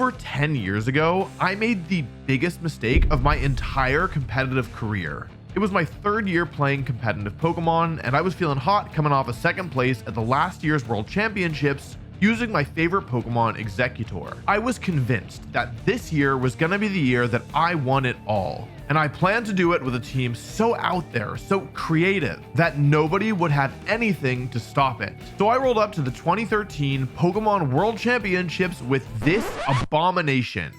Over 10 years ago, I made the biggest mistake of my entire competitive career. It was my third year playing competitive Pokemon, and I was feeling hot coming off a second place at the last year's World Championships using my favorite Pokemon Executor. I was convinced that this year was gonna be the year that I won it all. And I planned to do it with a team so out there, so creative, that nobody would have anything to stop it. So I rolled up to the 2013 Pokemon World Championships with this abomination.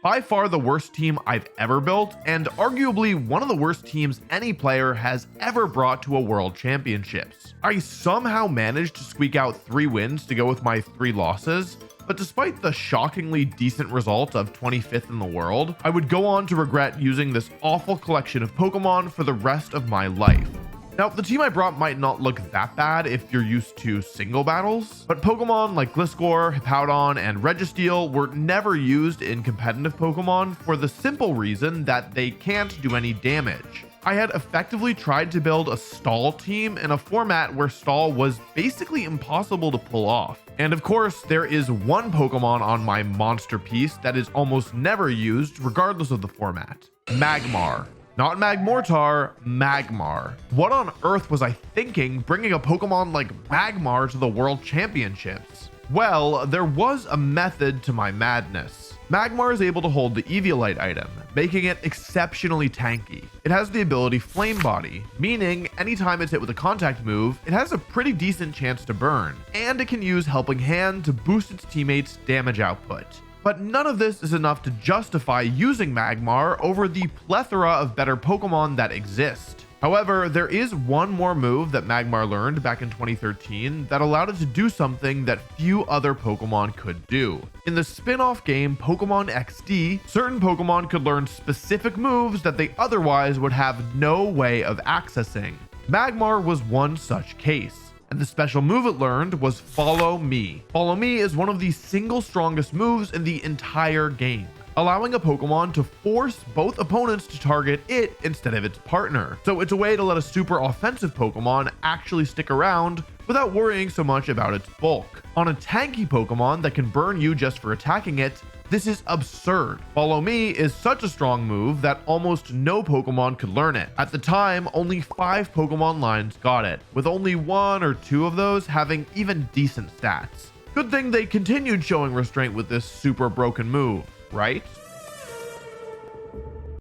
By far the worst team I've ever built, and arguably one of the worst teams any player has ever brought to a World Championships. I somehow managed to squeak out 3 wins to go with my 3 losses, but despite the shockingly decent result of 25th in the world, I would go on to regret using this awful collection of Pokemon for the rest of my life. Now, the team I brought might not look that bad if you're used to single battles, but Pokemon like Gliscor, Hippowdon, and Registeel were never used in competitive Pokemon for the simple reason that they can't do any damage. I had effectively tried to build a stall team in a format where stall was basically impossible to pull off. And of course, there is one Pokemon on my monster piece that is almost never used regardless of the format. Magmar. Not Magmortar, Magmar. What on earth was I thinking bringing a Pokemon like Magmar to the World Championships? Well, there was a method to my madness. Magmar is able to hold the Eviolite item, making it exceptionally tanky. It has the ability Flame Body, meaning anytime it's hit with a contact move, it has a pretty decent chance to burn, and it can use Helping Hand to boost its teammates' damage output. But none of this is enough to justify using Magmar over the plethora of better Pokemon that exist. However, there is one more move that Magmar learned back in 2013 that allowed it to do something that few other Pokemon could do. In the spin-off game Pokemon XD, certain Pokemon could learn specific moves that they otherwise would have no way of accessing. Magmar was one such case. And the special move it learned was Follow Me. Follow Me is one of the single strongest moves in the entire game, allowing a Pokemon to force both opponents to target it instead of its partner. So it's a way to let a super offensive Pokemon actually stick around without worrying so much about its bulk. On a tanky Pokemon that can burn you just for attacking it, this is absurd. Follow Me is such a strong move that almost no Pokemon could learn it. At the time, only 5 Pokemon lines got it, with only 1 or 2 of those having even decent stats. Good thing they continued showing restraint with this super broken move, right?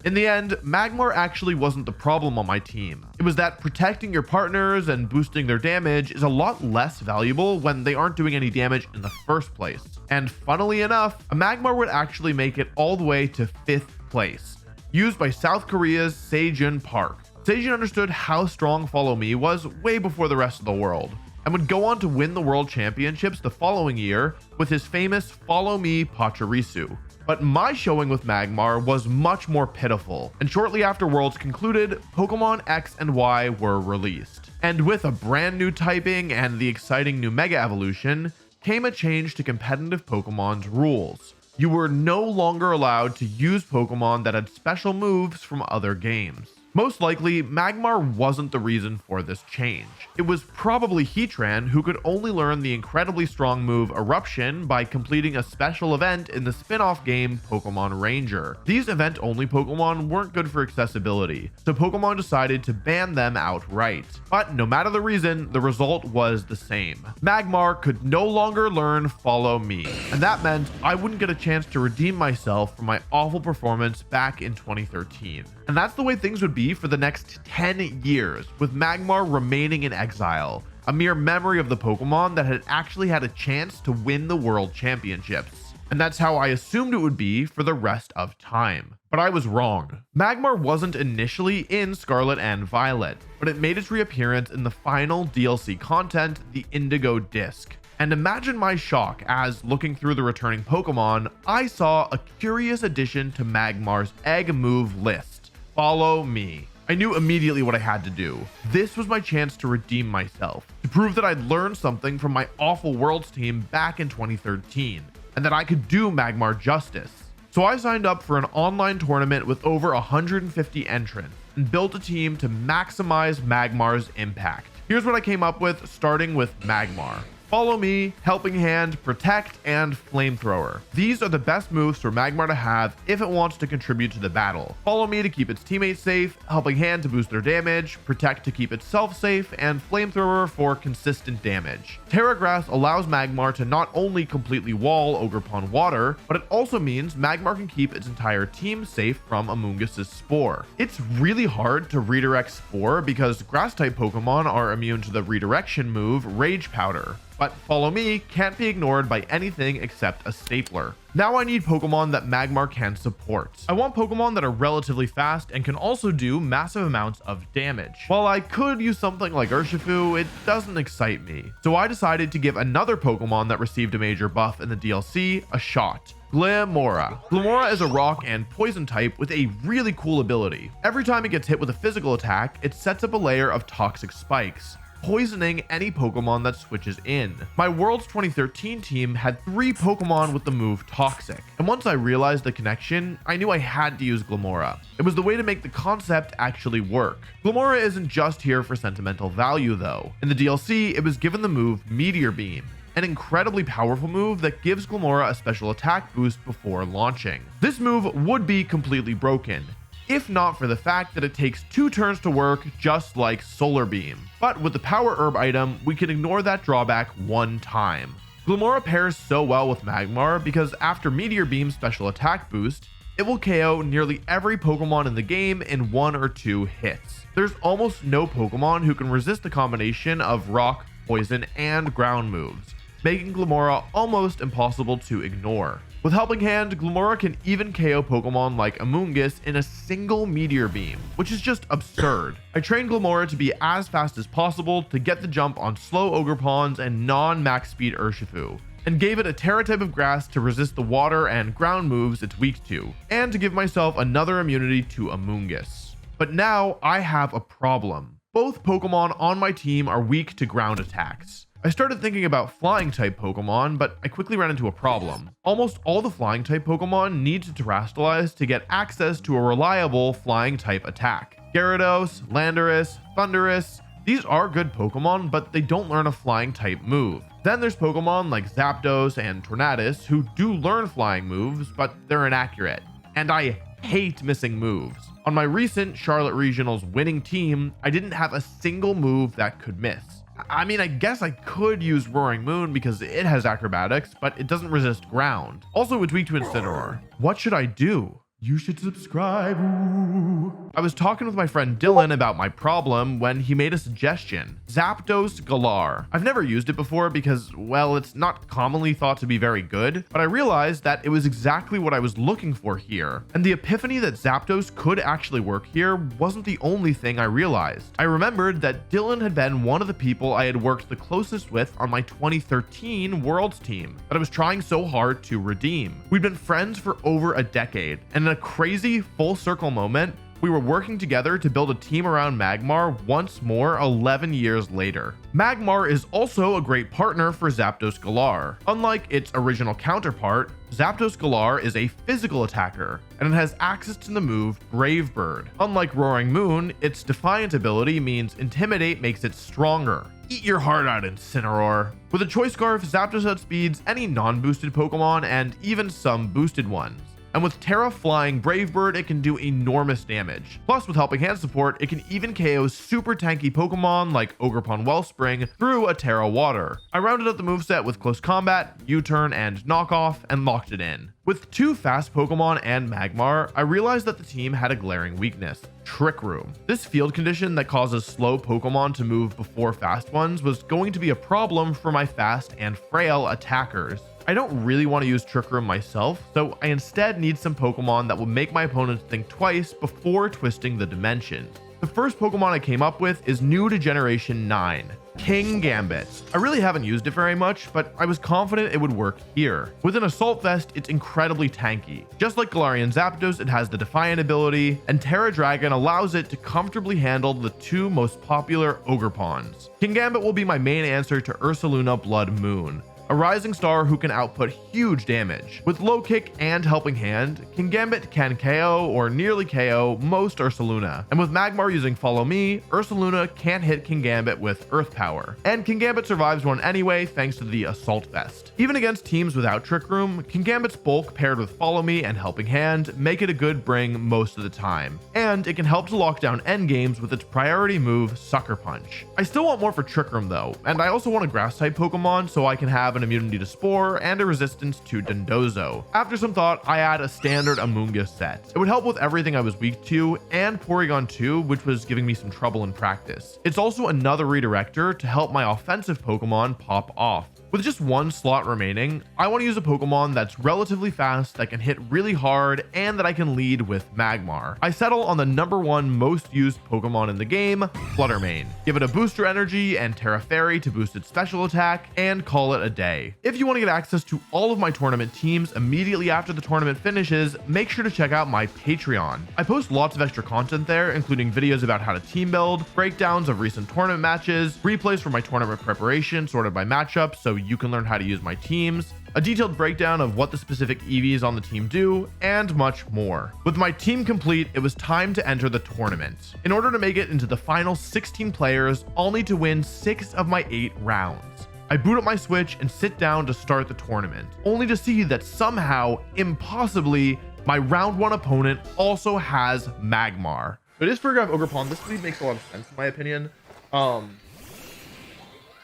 In the end, Magmar actually wasn't the problem on my team. It was that protecting your partners and boosting their damage is a lot less valuable when they aren't doing any damage in the first place. And funnily enough, a Magmar would actually make it all the way to 5th place, used by South Korea's Sejun Park. Sejun understood how strong Follow Me was way before the rest of the world, and would go on to win the World Championships the following year with his famous Follow Me Pachirisu. But my showing with Magmar was much more pitiful, and shortly after Worlds concluded, Pokemon X and Y were released. And with a brand new typing and the exciting new Mega Evolution, came a change to competitive Pokemon's rules. You were no longer allowed to use Pokemon that had special moves from other games. Most likely, Magmar wasn't the reason for this change. It was probably Heatran, who could only learn the incredibly strong move Eruption by completing a special event in the spin-off game Pokemon Ranger. These event-only Pokemon weren't good for accessibility, so Pokemon decided to ban them outright. But no matter the reason, the result was the same. Magmar could no longer learn Follow Me, and that meant I wouldn't get a chance to redeem myself for my awful performance back in 2013. And that's the way things would be for the next 10 years, with Magmar remaining in exile, a mere memory of the Pokemon that had actually had a chance to win the World Championships. And that's how I assumed it would be for the rest of time. But I was wrong. Magmar wasn't initially in Scarlet and Violet, but it made its reappearance in the final DLC content, the Indigo Disc. And imagine my shock as, looking through the returning Pokemon, I saw a curious addition to Magmar's egg move list. Follow Me. I knew immediately what I had to do. This was my chance to redeem myself, to prove that I'd learned something from my awful Worlds team back in 2013, and that I could do Magmar justice. So I signed up for an online tournament with over 150 entrants, and built a team to maximize Magmar's impact. Here's what I came up with, starting with Magmar. Follow Me, Helping Hand, Protect, and Flamethrower. These are the best moves for Magmar to have if it wants to contribute to the battle. Follow Me to keep its teammates safe, Helping Hand to boost their damage, Protect to keep itself safe, and Flamethrower for consistent damage. Terra Grass allows Magmar to not only completely wall Ogerpon water, but it also means Magmar can keep its entire team safe from Amoonguss's Spore. It's really hard to redirect Spore because Grass-type Pokemon are immune to the redirection move Rage Powder. But Follow Me can't be ignored by anything except a stapler. Now I need Pokemon that Magmar can support. I want Pokemon that are relatively fast and can also do massive amounts of damage. While I could use something like Urshifu, it doesn't excite me. So I decided to give another Pokemon that received a major buff in the DLC a shot. Glimmora. Glimmora is a rock and poison type with a really cool ability. Every time it gets hit with a physical attack, it sets up a layer of toxic spikes, poisoning any Pokemon that switches in. My Worlds 2013 team had 3 Pokemon with the move Toxic, and once I realized the connection, I knew I had to use Glimmora. It was the way to make the concept actually work. Glimmora isn't just here for sentimental value though. In the DLC, it was given the move Meteor Beam, an incredibly powerful move that gives Glimmora a special attack boost before launching. This move would be completely broken, if not for the fact that it takes 2 turns to work, just like Solar Beam. But with the Power Herb item, we can ignore that drawback 1 time. Glimmora pairs so well with Magmar because after Meteor Beam's special attack boost, it will KO nearly every Pokemon in the game in 1 or 2 hits. There's almost no Pokemon who can resist the combination of Rock, Poison, and Ground moves, making Glimmora almost impossible to ignore. With Helping Hand, Glimmora can even KO Pokemon like Amoonguss in a single Meteor Beam, which is just absurd. I trained Glimmora to be as fast as possible to get the jump on slow Ogerpons and non-max speed Urshifu, and gave it a Terra type of grass to resist the water and ground moves it's weak to, and to give myself another immunity to Amoonguss. But now I have a problem. Both Pokemon on my team are weak to ground attacks. I started thinking about flying type Pokemon, but I quickly ran into a problem. Almost all the flying type Pokemon need to terastallize to get access to a reliable flying type attack. Gyarados, Landorus, Thundurus, these are good Pokemon, but they don't learn a flying type move. Then there's Pokemon like Zapdos and Tornadus who do learn flying moves, but they're inaccurate. And I hate missing moves. On my recent Charlotte Regionals winning team, I didn't have a single move that could miss. I mean, I guess I could use Roaring Moon because it has acrobatics, but it doesn't resist ground. Also, it's weak to Incineroar. What should I do? You should subscribe. Ooh. I was talking with my friend Dylan about my problem when he made a suggestion. Zapdos Galar. I've never used it before because, well, it's not commonly thought to be very good, but I realized that it was exactly what I was looking for here. And the epiphany that Zapdos could actually work here wasn't the only thing I realized. I remembered that Dylan had been one of the people I had worked the closest with on my 2013 Worlds team that I was trying so hard to redeem. We'd been friends for over a decade, and in a crazy full circle moment, we were working together to build a team around Magmar once more 11 years later. Magmar is also a great partner for Zapdos Galar. Unlike its original counterpart, Zapdos Galar is a physical attacker, and it has access to the move Brave Bird. Unlike Roaring Moon, its Defiant ability means Intimidate makes it stronger. Eat your heart out, Incineroar. With a Choice Scarf, Zapdos outspeeds any non-boosted Pokemon and even some boosted ones. And with Terra Flying Brave Bird, it can do enormous damage. Plus, with Helping Hand support, it can even KO super tanky Pokemon like Ogerpon Wellspring through a Terra Water. I rounded out the moveset with Close Combat, U-Turn, and Knockoff, and locked it in. With 2 fast Pokemon and Magmar, I realized that the team had a glaring weakness: Trick Room. This field condition that causes slow Pokemon to move before fast ones was going to be a problem for my fast and frail attackers. I don't really want to use Trick Room myself, so I instead need some Pokemon that will make my opponents think twice before twisting the dimension. The first Pokemon I came up with is new to Generation 9, Kingambit. I really haven't used it very much, but I was confident it would work here. With an Assault Vest, it's incredibly tanky. Just like Galarian Zapdos, it has the Defiant ability, and Terra Dragon allows it to comfortably handle the 2 most popular Ogerpons. Kingambit will be my main answer to Ursaluna Blood Moon. a rising star who can output huge damage. With low kick and helping hand, Kingambit can KO or nearly KO most Ursaluna. And with Magmar using Follow Me, Ursaluna can't hit Kingambit with Earth Power. And Kingambit survives one anyway thanks to the Assault Vest. Even against teams without Trick Room, Kingambit's bulk paired with Follow Me and helping hand make it a good bring most of the time. And it can help to lock down endgames with its priority move, Sucker Punch. I still want more for Trick Room though, and I also want a grass type Pokemon so I can have an immunity to Spore and a resistance to Dondozo. After some thought, I add a standard Amoonguss set. It would help with everything I was weak to, and Porygon 2, which was giving me some trouble in practice. It's also another redirector to help my offensive Pokemon pop off. With just one slot remaining, I want to use a Pokemon that's relatively fast, that can hit really hard, and that I can lead with Magmar. I settle on the #1 most used Pokemon in the game, Fluttermane. Give it a booster energy and Terra Fairy to boost its special attack, and call it a day. If you want to get access to all of my tournament teams immediately after the tournament finishes, make sure to check out my Patreon. I post lots of extra content there, including videos about how to team build, breakdowns of recent tournament matches, replays for my tournament preparation sorted by matchup so you can learn how to use my teams, a detailed breakdown of what the specific EVs on the team do, and much more. With my team complete, it was time to enter the tournament. In order to make it into the final 16 players, I'll need to win 6 of my 8 rounds. I boot up my Switch and sit down to start the tournament, only to see that somehow, impossibly, my round 1 opponent also has Magmar. It is Paragraph Ogerpon. This lead makes a lot of sense in my opinion.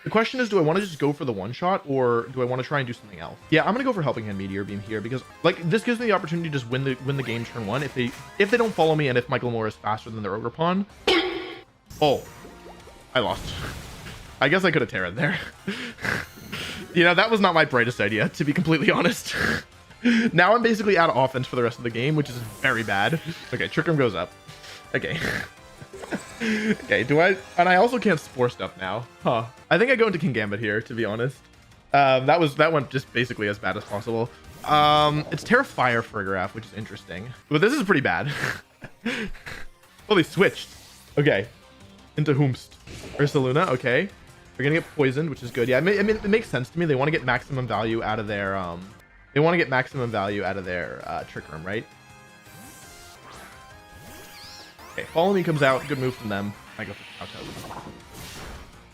The question is, do I want to just go for the one shot or do I want to try and do something else? Yeah, I'm gonna go for Helping Hand Meteor Beam here because like this gives me the opportunity to just win the game turn 1 if they don't follow me and if Michael Moore is faster than their Ogerpon. Oh, I lost. I guess I could have Terra'd there. You know, that was not my brightest idea, to be completely honest. Now I'm basically out of offense for the rest of the game, which is very bad. Okay, Trick Room goes up. Okay. Okay, and I also can't Spore stuff now. Huh. I think I go into Kingambit here, to be honest. That went just basically as bad as possible. It's Terra Fire Farigiraf, which is interesting. But this is pretty bad. Oh, they switched. Okay. Into Whomst. Ursaluna, okay. They're gonna get poisoned, which is good. Yeah, I mean, it makes sense to me. They want to get maximum value out of their Trick Room, right? Okay, Follow Me comes out. Good move from them. I go for Kowtow.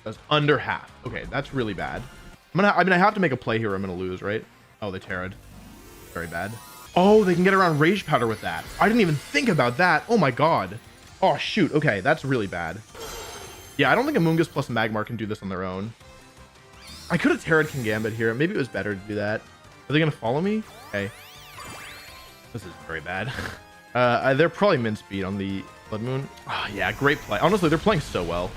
That's under half. Okay, that's really bad. I have to make a play here or I'm gonna lose, right? Oh, they Terra'd. Very bad. Oh, they can get around Rage Powder with that. I didn't even think about that. Oh my god. Oh shoot. Okay, that's really bad. Yeah, I don't think Amoonguss plus Magmar can do this on their own. I could have Terra'd Kingambit here. Maybe it was better to do that. Are they gonna follow me? Okay. This is very bad. They're probably min speed on the Blood Moon. Oh, yeah, great play. Honestly, they're playing so well.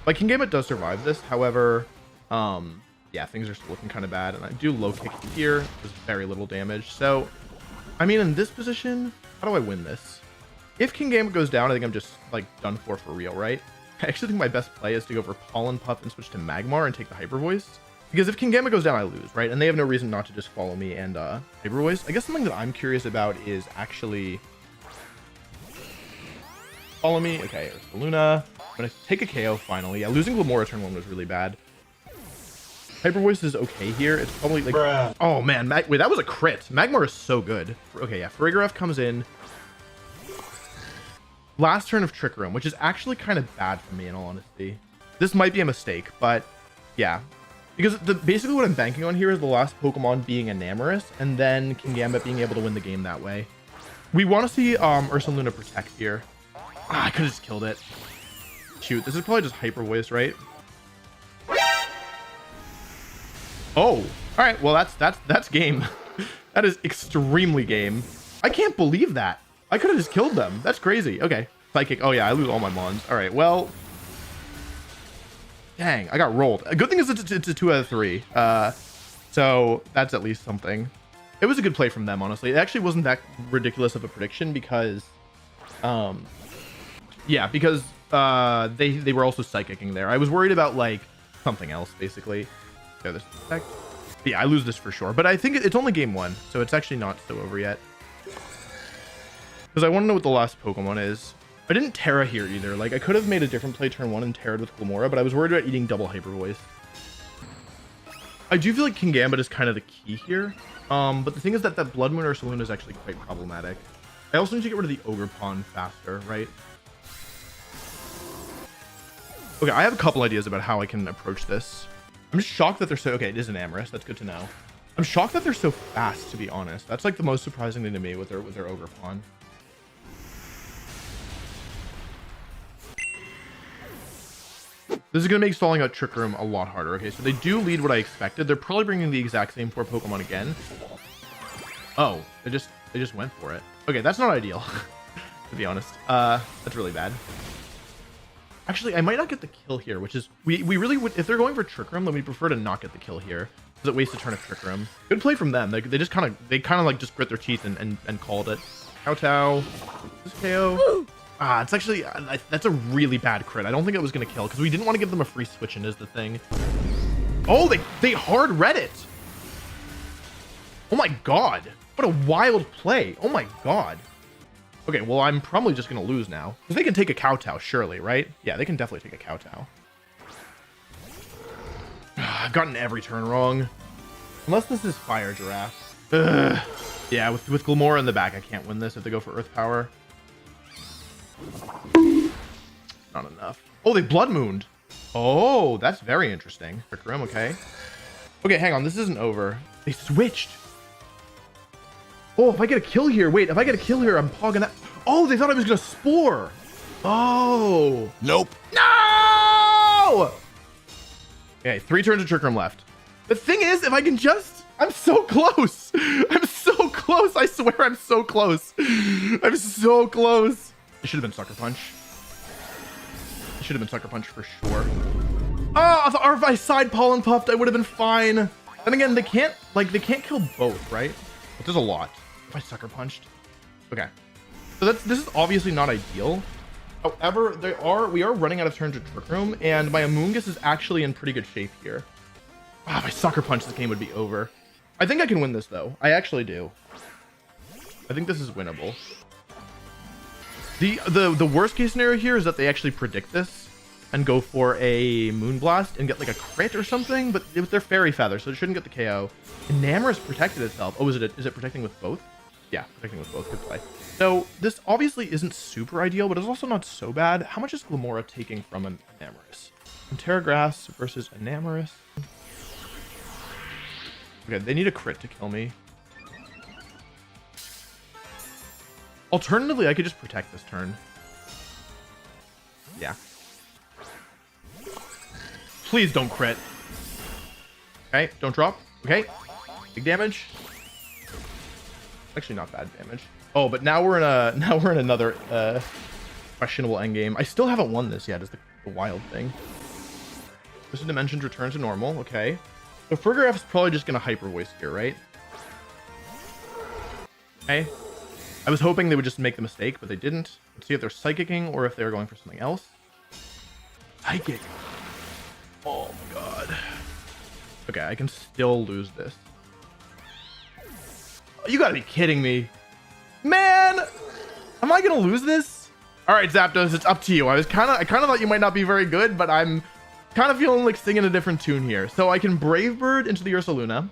Like, Kingambit does survive this. However, yeah, things are still looking kind of bad. And I do low kick here. Does very little damage. So, I mean, in this position, how do I win this? If Kingambit goes down, I think I'm just, like, done for real, right? I actually think my best play is to go for Pollen Puff and switch to Magmar and take the Hyper Voice. Because if Kingambit goes down, I lose, right? And they have no reason not to just follow me and Hyper Voice. I guess something that I'm curious about is actually... Follow me. Okay, Luna. I'm gonna take a KO finally. Yeah, losing Glamora turn 1 was really bad. Hyper Voice is okay here. It's probably like... Bruh. Oh man, wait, that was a crit. Magmar is so good. Okay, yeah, Farigiraf comes in. Last turn of Trick Room, which is actually kind of bad for me in all honesty. This might be a mistake, but yeah. Because basically what I'm banking on here is the last Pokemon being Enamorous, and then Kingambit being able to win the game that way. We want to see Ursaluna Protect here. Ah, I could have just killed it. Shoot, this is probably just Hyper Voice, right? Oh, all right. Well, that's game. That is extremely game. I can't believe that. I could have just killed them. That's crazy. Okay, Psychic. Oh yeah, I lose all my Mons. All right, well, dang, I got rolled. A good thing is it's a 2 out of 3. So that's at least something. It was a good play from them, honestly. It actually wasn't that ridiculous of a prediction because, yeah, because they were also psychicking there. I was worried about like something else basically. Yeah, this effect. Yeah, I lose this for sure, but I think it's only game 1, so it's actually not so over yet. Because I want to know what the last Pokemon is. I didn't Terra here either. Like I could have made a different play turn 1 and Terra'd with Glamora, but I was worried about eating double Hyper Voice. I do feel like King Gambit is kind of the key here. But the thing is that Blood Moon or Saloon is actually quite problematic. I also need to get rid of the Ogre Pawn faster, right? Okay, I have a couple ideas about how I can approach this. I'm just shocked that they're so... Okay, it is an Amorous. That's good to know. I'm shocked that they're so fast, to be honest. That's like the most surprising thing to me with their Ogre Pawn. This is going to make stalling out Trick Room a lot harder. Okay, so they do lead what I expected. They're probably bringing the exact same 4 Pokemon again. Oh, they just went for it. Okay, that's not ideal, to be honest. That's really bad. Actually, I might not get the kill here, which is... We really would... If they're going for Trick Room, then we prefer to not get the kill here. Because it wastes a turn of Trick Room. Good play from them. They just kind of like just grit their teeth and called it. Kowtow. This KO. Ah, it's actually... that's a really bad crit. I don't think it was going to kill, because we didn't want to give them a free switch in is the thing. Oh, they hard read it. Oh my god. What a wild play. Oh my god. Okay, well, I'm probably just going to lose now. Because they can take a Kowtow, surely, right? Yeah, they can definitely take a Kowtow. I've gotten every turn wrong. Unless this is Fire Giraffe. Ugh. Yeah, with Glamora in the back, I can't win this if they go for Earth Power. Not enough. Oh, they Blood Mooned. Oh, that's very interesting. Trick Room, okay. Okay, hang on. This isn't over. They switched. Oh, if I get a kill here. Wait, if I get a kill here, I'm pogging that. Oh, they thought I was going to Spore. Oh. Nope. No! Okay, 3 turns of Trick Room left. The thing is, if I can just... I'm so close. I'm so close. I swear I'm so close. I'm so close. It should have been Sucker Punch. It should have been Sucker Punch for sure. Oh, if I side Pollen Puffed, I would have been fine. And again, they can't kill both, right? But there's a lot. If I Sucker Punched. Okay. So this is obviously not ideal. However, we are running out of turns of Trick Room, and my Amoonguss is actually in pretty good shape here. Ah, if I Sucker Punch, this game would be over. I think I can win this, though. I actually do. I think this is winnable. The worst case scenario here is that they actually predict this and go for a Moonblast and get like a crit or something, but with their Fairy Feather, so it shouldn't get the KO. Enamorous protected itself. Oh, is it protecting with both? Yeah, protecting with both. Good play. So this obviously isn't super ideal, but it's also not so bad. How much is Glamora taking from an Enamorous? Terragrass versus Enamorous. Okay, they need a crit to kill me. Alternatively, I could just protect this turn. Yeah. Please don't crit. Okay, don't drop. Okay. Big damage. Actually not bad damage. Oh, but now we're in another questionable endgame. I still haven't won this yet, is the wild thing. Twisted Dimensions return to normal. Okay. So Farigiraf is probably just gonna Hyper Voice here, right? Okay. I was hoping they would just make the mistake, but they didn't. Let's see if they're Psychicking or if they're going for something else. Psychic. Oh my god. Okay, I can still lose this. You gotta be kidding me. Man! Am I gonna lose this? Alright, Zapdos, it's up to you. I kind of thought you might not be very good, but I'm kind of feeling like singing a different tune here. So I can Brave Bird into the Ursaluna.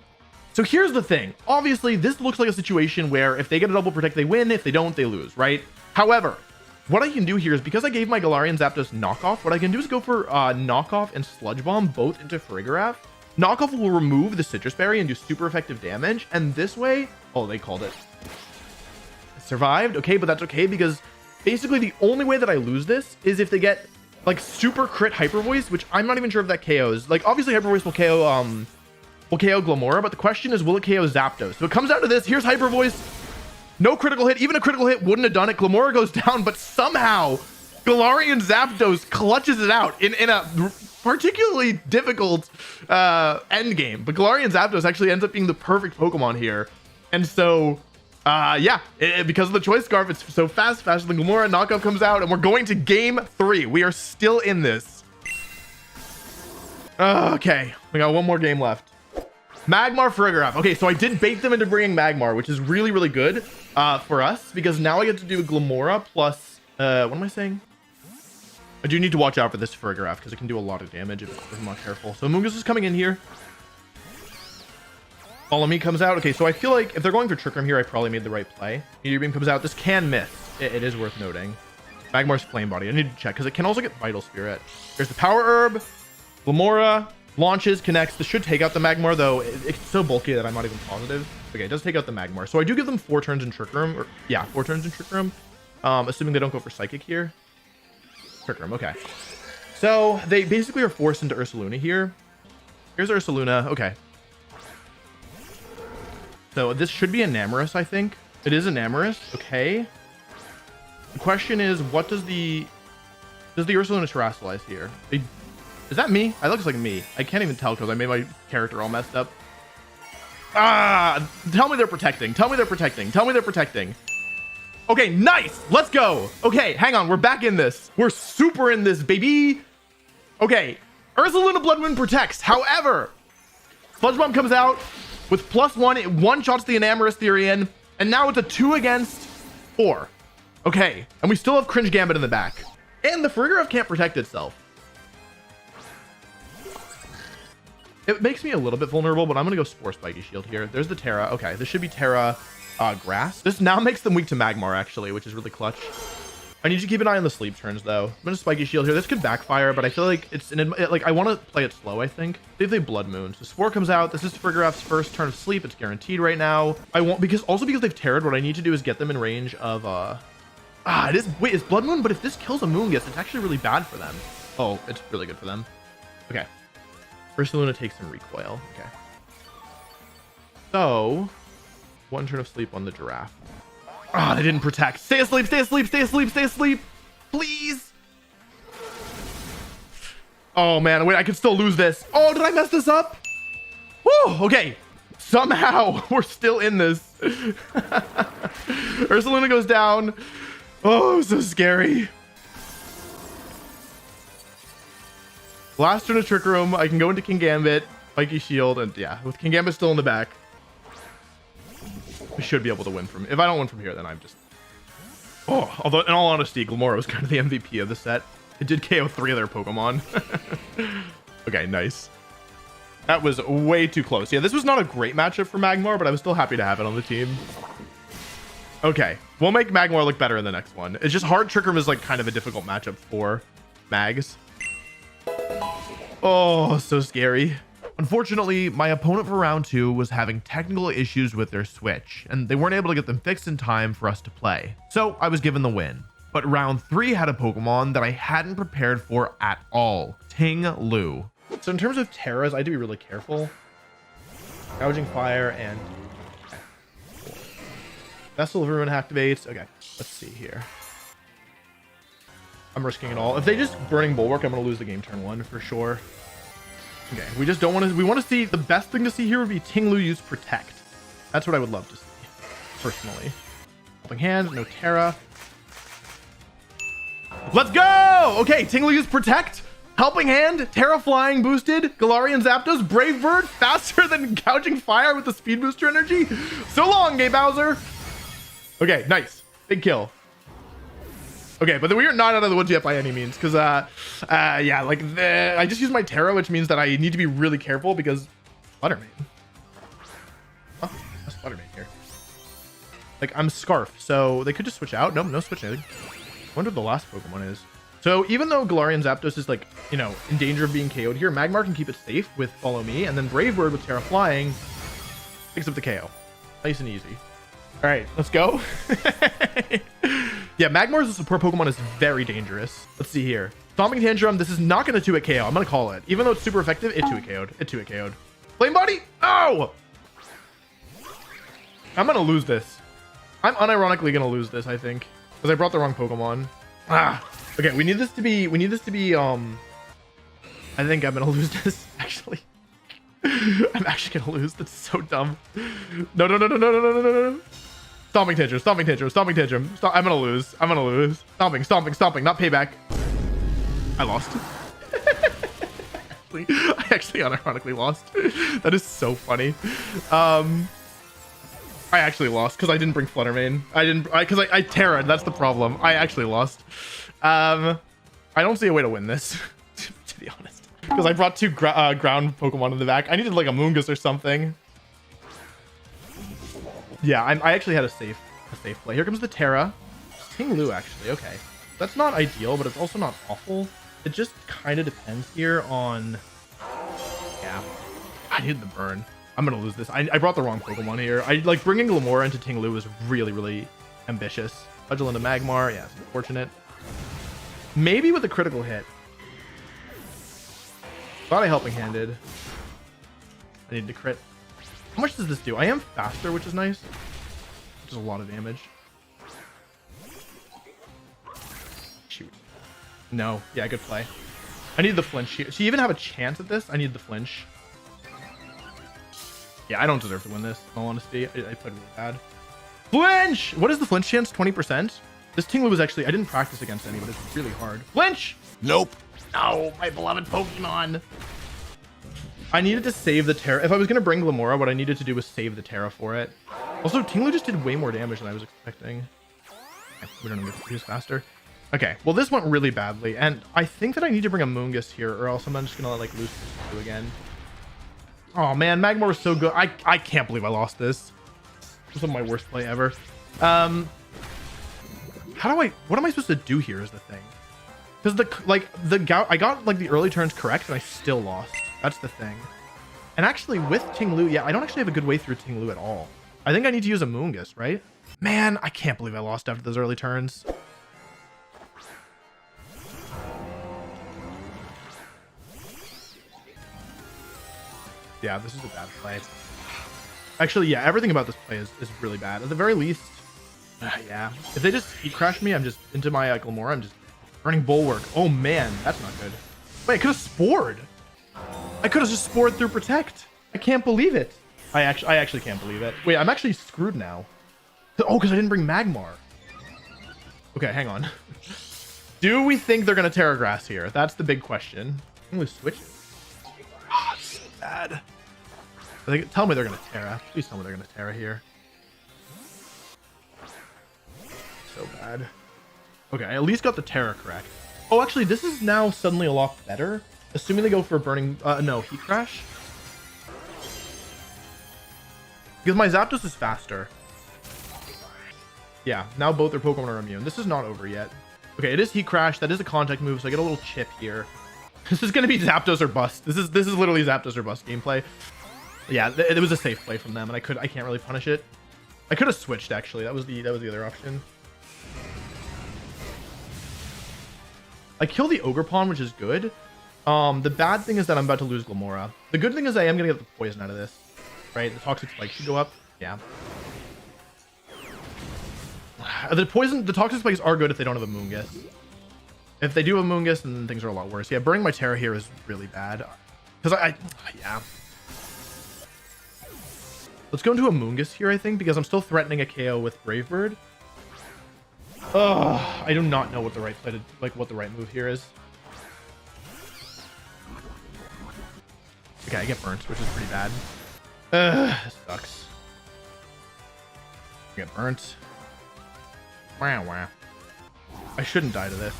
So here's the thing. Obviously, this looks like a situation where if they get a double protect, they win. If they don't, they lose, right? However, what I can do here is because I gave my Galarian Zapdos knockoff, what I can do is go for knockoff and Sludge Bomb both into Farigiraf. Knockoff will remove the Citrus Berry and do super effective damage. And this way, oh, they called it. Survived. Okay, but that's okay because basically the only way that I lose this is if they get like super crit Hyper Voice, which I'm not even sure if that KOs. Like obviously Hyper Voice will KO Glamora, but the question is, will it KO Zapdos? So it comes down to this. Here's Hyper Voice. No critical hit. Even a critical hit wouldn't have done it. Glamora goes down, but somehow Galarian Zapdos clutches it out in a particularly difficult end game. But Galarian Zapdos actually ends up being the perfect Pokemon here. And so, yeah, because of the Choice Scarf, it's so faster than Glamora. Knockoff comes out, and we're going to game 3. We are still in this. Okay, we got one more game left. Magmar Farigiraf. Okay, so I did bait them into bringing Magmar, which is really, really good for us because now I get to do Glamora plus, what am I saying? I do need to watch out for this Farigiraf because it can do a lot of damage if I'm not careful. So Amoonguss is coming in here. Follow Me comes out. Okay, so I feel like if they're going for Trick Room here, I probably made the right play. Meteor Beam comes out. This can miss. It is worth noting. Magmar's Flame Body. I need to check because it can also get Vital Spirit. There's the Power Herb. Lamora launches, connects. This should take out the Magmar, though. It's so bulky that I'm not even positive. Okay, it does take out the Magmar. So I do give them 4 turns in Trick Room. Or, yeah, 4 turns in Trick Room. Assuming they don't go for Psychic here. Trick Room, okay. So they basically are forced into Ursaluna here. Here's Ursaluna. Okay. So this should be Enamorous, I think. It is Enamorous. Okay. The question is, what does the Ursaluna Terrasilize here? Is that me? It looks like me. I can't even tell because I made my character all messed up. Ah! Tell me they're protecting. Tell me they're protecting. Tell me they're protecting. Okay, nice. Let's go. Okay, hang on. We're back in this. We're super in this, baby. Okay. Ursaluna Blood Moon protects. However, Sludge Bomb comes out with +1. It one-shots the Enamorous Therian. And now it's a 2 against 4. Okay. And we still have Cringe Gambit in the back. And the Farigiraf can't protect itself. It makes me a little bit vulnerable, but I'm going to go Spore Spiky Shield here. There's the Terra. Okay, this should be Terra Grass. This now makes them weak to Magmar, actually, which is really clutch. I need to keep an eye on the sleep turns, though. I'm going to Spiky Shield here. This could backfire, but I feel like it's like I want to play it slow, I think. See if they Blood Moon. So Spore comes out. This is Farigiraf's first turn of sleep. It's guaranteed right now. I won't, because they've Terra'd, what I need to do is get them in range of, it is, wait, it's Blood Moon, but if this kills a Moongus, it's actually really bad for them. Oh, it's really good for them. Okay. Ursaluna takes some recoil. Okay. So, 1 turn of sleep on the Giraffe. Ah, they didn't protect. Stay asleep, stay asleep, stay asleep, stay asleep. Please. Oh, man. Wait, I could still lose this. Oh, did I mess this up? Woo, okay. Somehow, we're still in this. Ursaluna goes down. Oh, so scary. Last turn of Trick Room, I can go into King Gambit, Spiky Shield, and yeah, with King Gambit still in the back, we should be able to win from. If I don't win from here, then I'm just. Oh, although in all honesty, Glamora was kind of the MVP of the set. It did KO 3 of their Pokemon. Okay, nice. That was way too close. Yeah, this was not a great matchup for Magmar, but I was still happy to have it on the team. Okay, we'll make Magmar look better in the next one. It's just hard. Trick Room is like kind of a difficult matchup for Mags. Oh, so scary. Unfortunately, my opponent for round 2 was having technical issues with their Switch, and they weren't able to get them fixed in time for us to play. So I was given the win. But round 3 had a Pokemon that I hadn't prepared for at all. Ting Lu. So in terms of Terras, I had to be really careful. Gouging Fire and... Vessel of Ruin activates. Okay, let's see here. I'm risking it all. If they just Burning Bulwark, I'm going to lose the game turn 1 for sure. Okay, we just don't want to... We want to see... The best thing to see here would be Ting Lu use Protect. That's what I would love to see, personally. Helping Hand, no Terra. Let's go! Okay, Ting Lu use Protect. Helping Hand, Terra Flying boosted. Galarian Zapdos, Brave Bird, faster than Gouging Fire with the Speed Booster energy. So long, Gay Bowser. Okay, nice. Big kill. Okay, but we are not out of the woods yet by any means, because, yeah, like, I just used my Terra, which means that I need to be really careful, because Fluttermane. Oh, that's Fluttermane here. Like, I'm Scarf, so they could just switch out. No switching. I wonder what the last Pokemon is. So even though Galarian Zapdos is, like, you know, in danger of being KO'd here, Magmar can keep it safe with Follow Me, and then Brave Bird with Terra Flying picks up the KO. Nice and easy. All right, let's go. Yeah, Magmar as a support Pokemon is very dangerous. Let's see here. Stomping Tantrum, this is not going to 2-hit KO. I'm going to call it. Even though it's super effective, it 2-hit KO'd. It 2-hit KO'd. Flame Body? Oh! I'm going to lose this. I'm unironically going to lose this, I think. Because I brought the wrong Pokemon. Ah! Okay, we need this to be, I think I'm going to lose this, actually. I'm actually going to lose. That's so dumb. No. Stomping Tantrum, Stomping Tantrum, Stomping Tantrum. I'm gonna lose. I'm gonna lose. Stomping, not payback. I lost. I actually unironically lost. That is so funny. I actually lost because I didn't bring Fluttermane. Because I Terra'd. That's the problem. I actually lost. I don't see a way to win this, to be honest. Because I brought 2 ground Pokemon in the back. I needed like a Moongus or something. Yeah, I actually had a safe play. Here comes the Terra. It's Ting Lu, actually. Okay. That's not ideal, but it's also not awful. It just kind of depends here on... Yeah. I need the burn. I'm going to lose this. I brought the wrong Pokemon here. Like, bringing Glamora into Ting Lu was really, really ambitious. Fudgel into Magmar. Yeah, it's unfortunate. Maybe with a critical hit. Thought I helping handed. I need to crit. How much does this do? I am faster, which is nice. Which is a lot of damage. Shoot. No. Yeah, good play. I need the flinch here. So you even have a chance at this? I need the flinch. Yeah, I don't deserve to win this, in all honesty. I played really bad. Flinch! What is the flinch chance? 20%? This Ting Lu was actually... I didn't practice against any, but it's really hard. Flinch! Nope. No, my beloved Pokemon. I needed to save the Terra. If I was going to bring Glamora, what I needed to do was save the Terra for it. Also, Ting Lu just did way more damage than I was expecting. Okay, we don't get to use faster. Okay, well, this went really badly, and I think that I need to bring a Moongus here, or else I'm just going to, like, lose this again. Oh, man, Magmar was so good. I can't believe I lost this. This was my worst play ever. What am I supposed to do here is the thing. Because I got like the early turns correct and I still lost. That's the thing. And actually with Ting Lu, yeah, I don't actually have a good way through Ting Lu at all. I think I need to use a Moongus, right? Man, I can't believe I lost after those early turns. Yeah, this is a bad play. Actually, yeah, everything about this play is really bad. At the very least, yeah. If they just Heat Crash me, I'm just into my Glamora. I'm just running Bulwark. Oh, man, that's not good. Wait, I could have Spored. I could have just Spored through Protect. I can't believe it. I actually can't believe it. Wait, I'm actually screwed now. Oh, because I didn't bring Magmar. Okay, hang on. Do we think they're going to Terra Grass here? That's the big question. I'm going to switch it. Ah, oh, so bad. Tell me they're going to Terra. Please tell me they're going to Terra here. So bad. Okay, I at least got the Terra correct. Oh, actually, this is now suddenly a lot better. Assuming they go for a burning... no, Heat Crash. Because my Zapdos is faster. Yeah, now both their Pokemon are immune. This is not over yet. Okay, it is Heat Crash. That is a contact move, so I get a little chip here. This is going to be Zapdos or bust. This is literally Zapdos or bust gameplay. Yeah, it was a safe play from them, and I can't really punish it. I could have switched, actually. That was the other option. I kill the Ogerpon, which is good. The bad thing is that I'm about to lose Glamora. The good thing is I am going to get the poison out of this. Right? The Toxic Spike should go up. Yeah. The Toxic Spikes are good if they don't have a Moongus. If they do have a Moongus, then things are a lot worse. Yeah, burning my Terra here is really bad. Because yeah. Let's go into a Moongus here, I think, because I'm still threatening a KO with Brave Bird. Ugh, I do not know what the right play to, what the right move here is. Okay, I get burnt, which is pretty bad. This sucks. I get burnt. Wow, wow. I shouldn't die to this.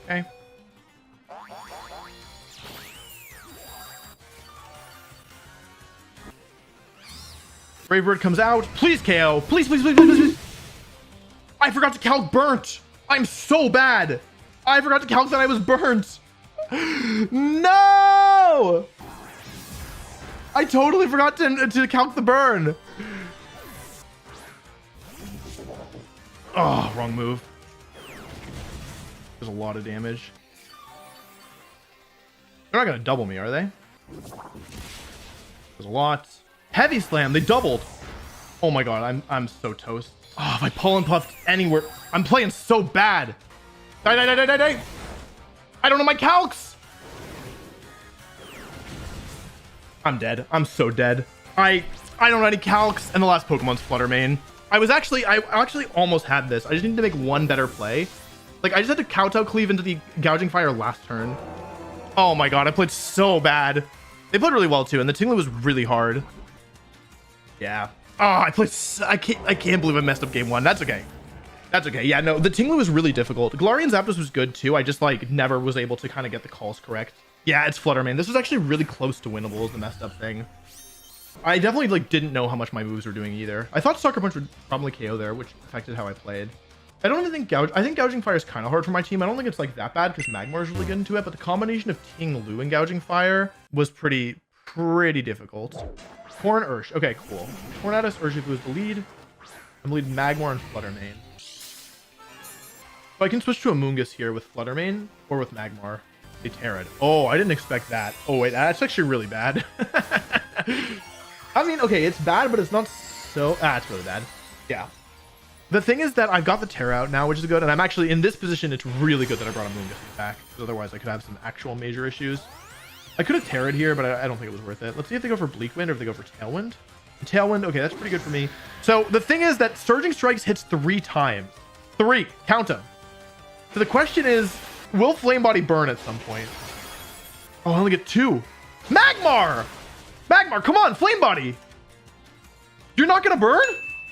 Okay. Brave Bird comes out. Please KO. Please, please, please, please, please. I forgot to calc burnt. I'm so bad. I forgot to calc that I was burnt. No! I totally forgot to calc the burn. Oh, wrong move. There's a lot of damage. They're not going to double me, are they? There's a lot. Heavy Slam, they doubled. Oh my god, I'm so toast. Oh, if I Pollen Puffed anywhere. I'm playing so bad. Die, die, die, die, die, die. I don't know my calcs. I'm dead. I'm so dead. I don't know any calcs, and the last Pokemon's Flutter Mane. I actually almost had this. I just needed to make one better play. Like, I just had to Kowtow Cleave into the Gouging Fire last turn. Oh my god, I played so bad. They played really well too, and the Ting Lu was really hard. Yeah. Oh, I can't believe I messed up game one. That's okay. That's okay. Yeah, no, the Ting Lu was really difficult. Galarian Zapdos was good too. I just never was able to kind of get the calls correct. Yeah, it's Flutter Mane. This was actually really close to winnable is the messed up thing. I definitely like didn't know how much my moves were doing either. I thought Sucker Punch would probably KO there, which affected how I played. I don't even think I think Gouging Fire is kind of hard for my team. I don't think it's like that bad because Magmar is really good into it, but the combination of Ting Lu and Gouging Fire was pretty difficult. Torn Ursh. Okay, cool. Tornadus Urshifu is the lead. I'm leading Magmar and Fluttermane. So I can switch to Amoonguss here with Fluttermane or with Magmar. They Terrad. Oh, I didn't expect that. Oh wait, that's actually really bad. I mean, okay, it's bad, but it's not so... it's really bad. Yeah. The thing is that I've got the Terra out now, which is good, and I'm actually in this position. It's really good that I brought Amoonguss back, because otherwise I could have some actual major issues. I could have Terra'd here, but I don't think it was worth it. Let's see if they go for Bleak Wind or if they go for Tailwind. Tailwind, okay, that's pretty good for me. So the thing is that Surging Strikes hits 3 times. 3. Count them. So the question is, will Flame Body burn at some point? Oh, I only get 2. Magmar! Magmar, come on, Flame Body! You're not gonna burn?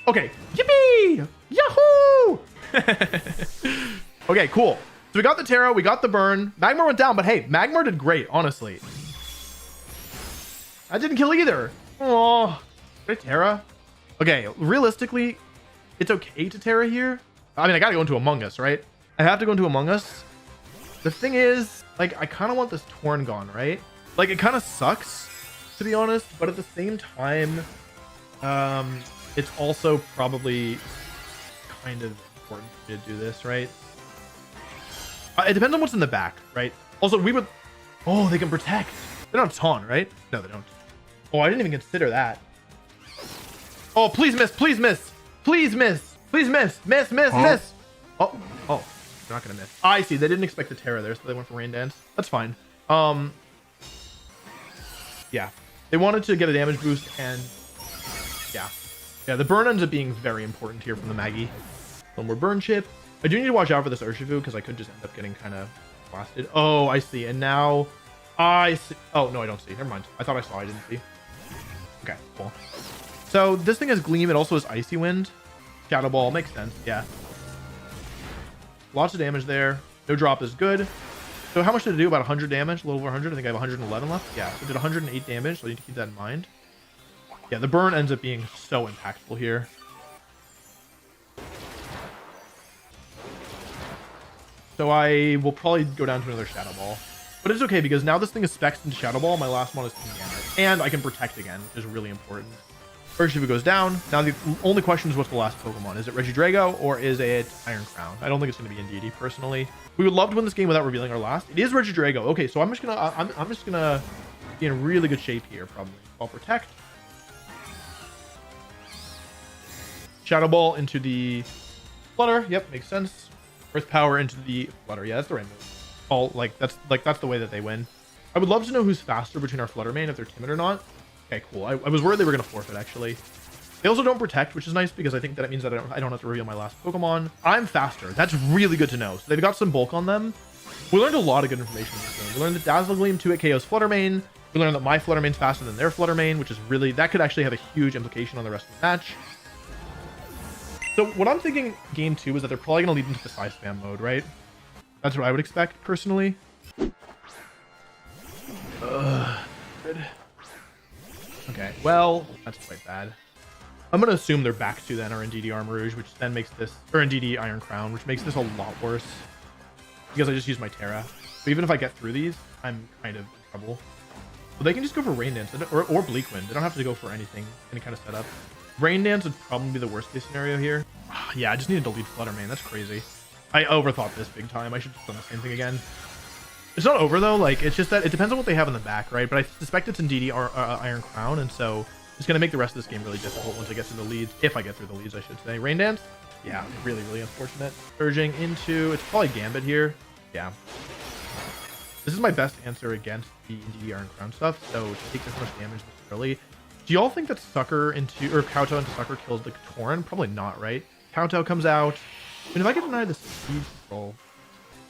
Okay. Yippee! Yahoo! Okay, cool. So we got the Terra, we got the burn. Magmar went down, but hey, Magmar did great, honestly. I didn't kill either. Oh, Terra. Okay, realistically, it's okay to Terra here. I mean, I gotta go into Among Us, right? I have to go into Among Us. The thing is, like, I kind of want this Torn gone, right? Like, it kind of sucks, to be honest, but at the same time, it's also probably kind of important to do this, right? It depends on what's in the back, right? Also, we would... Oh, they can protect. They don't taunt, right? No, they don't. Oh, I didn't even consider that. Oh, please miss. Please miss. Please miss. Please miss. Miss, miss, miss. Oh, they're not going to miss. I see. They didn't expect the Terra there, so they went for Rain Dance. That's fine. Yeah. They wanted to get a damage boost, and... Yeah. Yeah, the burn ends up being very important here from the Maggie. One more burn chip. I do need to watch out for this Urshifu because I could just end up getting kind of blasted. Oh, I see. And now I see. Oh, no, I don't see. Never mind. I thought I saw. I didn't see. Okay, cool. So this thing has Gleam. It also has Icy Wind. Shadow Ball. Makes sense. Yeah. Lots of damage there. No drop is good. So how much did it do? About 100 damage? A little over 100. I think I have 111 left. Yeah, so it did 108 damage. So I need to keep that in mind. Yeah, the burn ends up being so impactful here. So I will probably go down to another Shadow Ball. But it's okay because now this thing is specced into Shadow Ball. My last one is King Gambit. And I can protect again, which is really important. Urshifu goes down. Now the only question is what's the last Pokemon? Is it Regidrago or is it Iron Crown? I don't think it's going to be Indeedee personally. We would love to win this game without revealing our last. It is Regidrago. Okay, so I'm just gonna be in really good shape here probably. I'll protect. Shadow Ball into the Flutter. Yep, makes sense. Earth Power into the Flutter. Yeah, that's the right move. That's the way that they win. I would love to know who's faster between our Fluttermane, if they're timid or not. Okay, cool. I was worried they were going to forfeit, actually. They also don't protect, which is nice because I think that it means that I don't have to reveal my last Pokemon. I'm faster. That's really good to know. So they've got some bulk on them. We learned a lot of good information in this game. We learned that Dazzle Gleam 2-hit KOs Fluttermane. We learned that my Fluttermane's faster than their Fluttermane, which is really... That could actually have a huge implication on the rest of the match. So what I'm thinking game 2 is that they're probably going to lead into the Psy Spam mode, right? That's what I would expect, personally. Good. Okay, well, that's quite bad. I'm going to assume they're back to then our Indeedee Armarouge, which then makes this... Or Indeedee Iron Crown, which makes this a lot worse. Because I just used my Terra. But even if I get through these, I'm kind of in trouble. But they can just go for Rain Dance, or Bleak Wind. They don't have to go for anything, any kind of setup. Rain Dance would probably be the worst case scenario here. Yeah, I just need to delete Fluttermane. That's crazy. I overthought this big time. I should have done the same thing again. It's not over though. Like, it's just that it depends on what they have in the back, right? But I suspect it's Indeedee Iron Crown, and so it's gonna make the rest of this game really difficult once I get through the leads. If I get through the leads, I should say. Rain Dance. Yeah, really, really unfortunate. Surging into... It's probably Gambit here. Yeah. This is my best answer against the Indeedee Iron Crown stuff, so to take this much damage this early. Do y'all think that Sucker into... Or Kowtow into Sucker kills the Torn? Probably not, right? Kowtow comes out. I mean, if I get denied the Speed Control,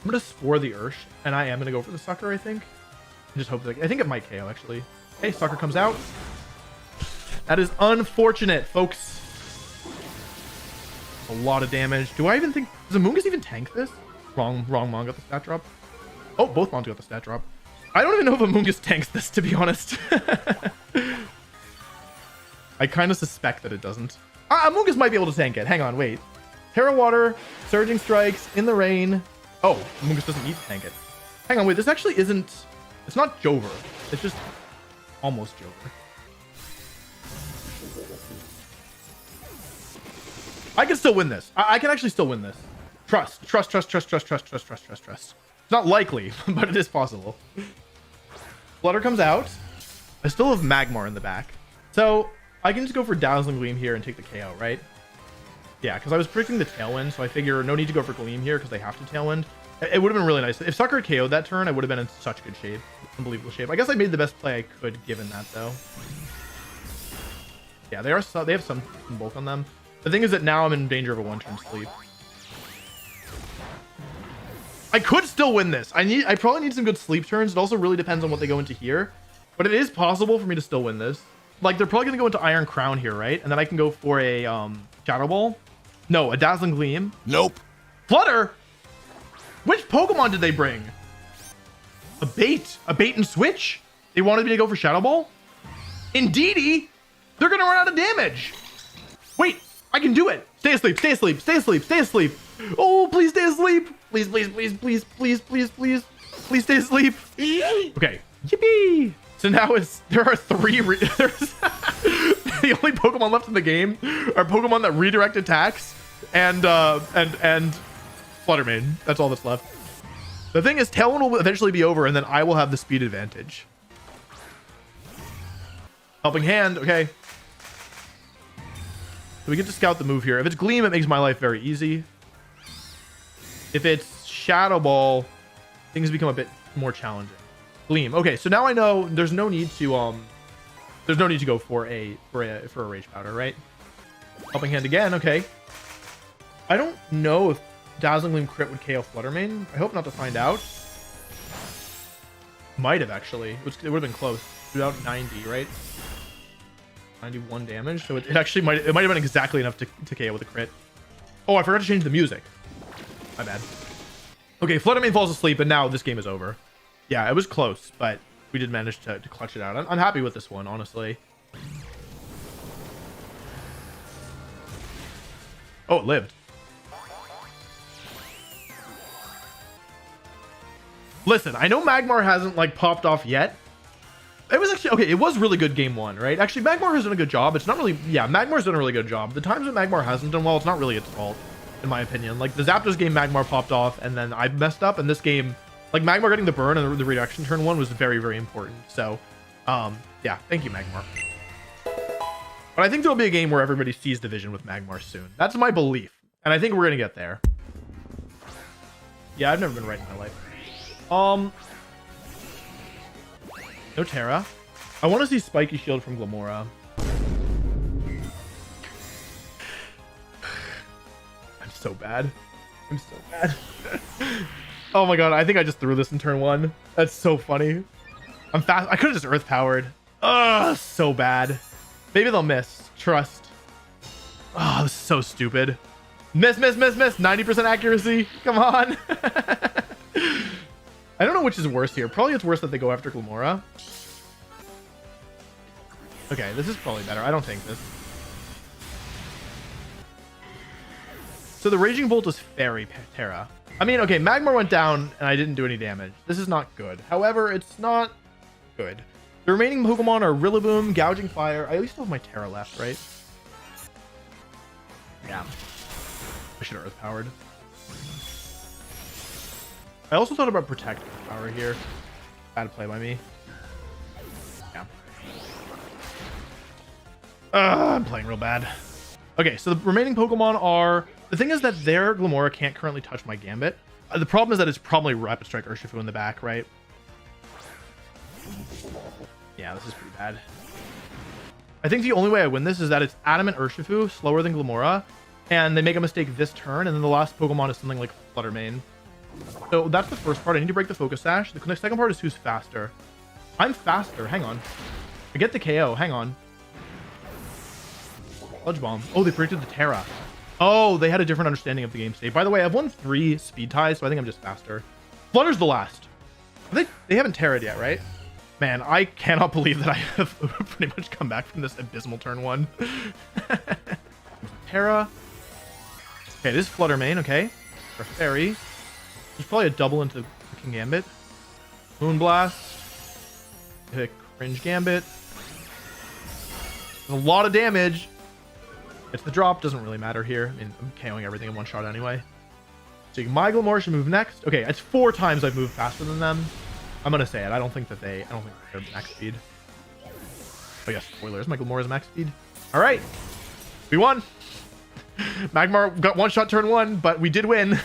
I'm going to Spore the Ursh, and I am going to go for the Sucker, I think. I just hope that... I think it might KO, actually. Hey, Sucker comes out. That is unfortunate, folks. A lot of damage. Do I even think... Does Amoonguss even tank this? Wrong Mon got the stat drop. Oh, both Mons got the stat drop. I don't even know if Amoonguss tanks this, to be honest. I kind of suspect that it doesn't. Amoonguss might be able to tank it. Hang on, wait. Terra Water, Surging Strikes, In the Rain. Oh, Amoonguss doesn't need to tank it. Hang on, wait, this actually isn't... It's not Jover. It's just almost Jover. I can still win this. I can actually still win this. Trust. It's not likely, but it is possible. Flutter comes out. I still have Magmar in the back. So I can just go for Dazzling Gleam here and take the KO, right? Yeah, because I was predicting the Tailwind, so I figure no need to go for Gleam here because they have to Tailwind. It would have been really nice. If Sucker had KO'd that turn, I would have been in such good shape. Unbelievable shape. I guess I made the best play I could given that, though. Yeah, they have some bulk on them. The thing is that now I'm in danger of a one-turn sleep. I could still win this. I probably need some good sleep turns. It also really depends on what they go into here. But it is possible for me to still win this. Like, they're probably going to go into Iron Crown here, right? And then I can go for a Shadow Ball. No, a Dazzling Gleam. Nope. Flutter? Which Pokemon did they bring? A bait and switch? They wanted me to go for Shadow Ball? Indeedy? They're going to run out of damage. Wait, I can do it. Stay asleep, stay asleep, stay asleep, stay asleep. Oh, please stay asleep. Please, please, please, please, please, please, please. Please stay asleep. Okay. Yippee. So now there are three, there's the only Pokemon left in the game are Pokemon that redirect attacks and Flutter Mane. That's all that's left. The thing is, Tailwind will eventually be over and then I will have the speed advantage. Helping Hand, okay. So we get to scout the move here. If it's Gleam, it makes my life very easy. If it's Shadow Ball, things become a bit more challenging. Gleam. Okay, so now I know there's no need to go for a Rage Powder, right? Helping Hand again, okay. I don't know if Dazzling Gleam crit would KO Flutter Mane. I hope not to find out. Might have actually. It would have been close. About 90, right? 91 damage. So it actually might have been exactly enough to KO with a crit. Oh, I forgot to change the music. My bad. Okay, Flutter Mane falls asleep, and now this game is over. Yeah, it was close, but we did manage to clutch it out. I'm happy with this one, honestly. Oh, it lived. Listen, I know Magmar hasn't like popped off yet. It was actually okay. It was really good game one, right? Actually, Magmar has done a good job. It's not really, yeah, Magmar's done a really good job. The times that Magmar hasn't done well, it's not really its fault, in my opinion. Like the Zapdos game, Magmar popped off, and then I messed up. And this game, like Magmar getting the burn and the reduction turn one was very, very important. So, yeah, thank you, Magmar. But I think there'll be a game where everybody sees Division with Magmar soon. That's my belief, and I think we're gonna get there. Yeah, I've never been right in my life. No Terra. I want to see Spiky Shield from Glamora. I'm so bad. I'm so bad. Oh my god, I think I just threw this in turn one. That's so funny. I'm fast. I could have just Earth Powered. Ugh, so bad. Maybe they'll miss. Trust. Oh, this is so stupid. Miss, miss, miss, miss. 90% accuracy. Come on. I don't know which is worse here. Probably it's worse that they go after Glamora. Okay, this is probably better. I don't think this. So the Raging Bolt is Fairy Terra. I mean, okay, Magmar went down and I didn't do any damage. This is not good. However, it's not good. The remaining Pokemon are Rillaboom, Gouging Fire. I at least still have my Terra left, right? Yeah. I should have Earth Powered. I also thought about Protect Power here. Bad play by me. Yeah. I'm playing real bad. Okay, so the remaining Pokemon are... The thing is that their Glamora can't currently touch my Gambit. The problem is that it's probably Rapid Strike Urshifu in the back, right? Yeah, this is pretty bad. I think the only way I win this is that it's Adamant Urshifu, slower than Glamora, and they make a mistake this turn, and then the last Pokemon is something like Flutter Mane. So that's the first part. I need to break the Focus Sash. The second part is who's faster. I'm faster. Hang on. I get the KO. Hang on. Sludge Bomb. Oh, they predicted the Terra. Oh, they had a different understanding of the game state. By the way, I've won 3 speed ties, so I think I'm just faster. Flutter's the last. They haven't Terra'd yet, right? Man, I cannot believe that I have pretty much come back from this abysmal turn 1. Terra. Okay, this is Flutter Mane, okay. For Fairy. There's probably a double into King Gambit. Moonblast. Hit Cringe Gambit. There's a lot of damage. It's the drop, doesn't really matter here. I mean, I'm KOing everything in one shot anyway. So my Glamora should move next. Okay, it's 4 times I've moved faster than them. I'm gonna say it. I don't think they're max speed. Oh yes, spoilers. My Glamora's max speed. All right, we won. Magmar got one shot turn 1, but we did win.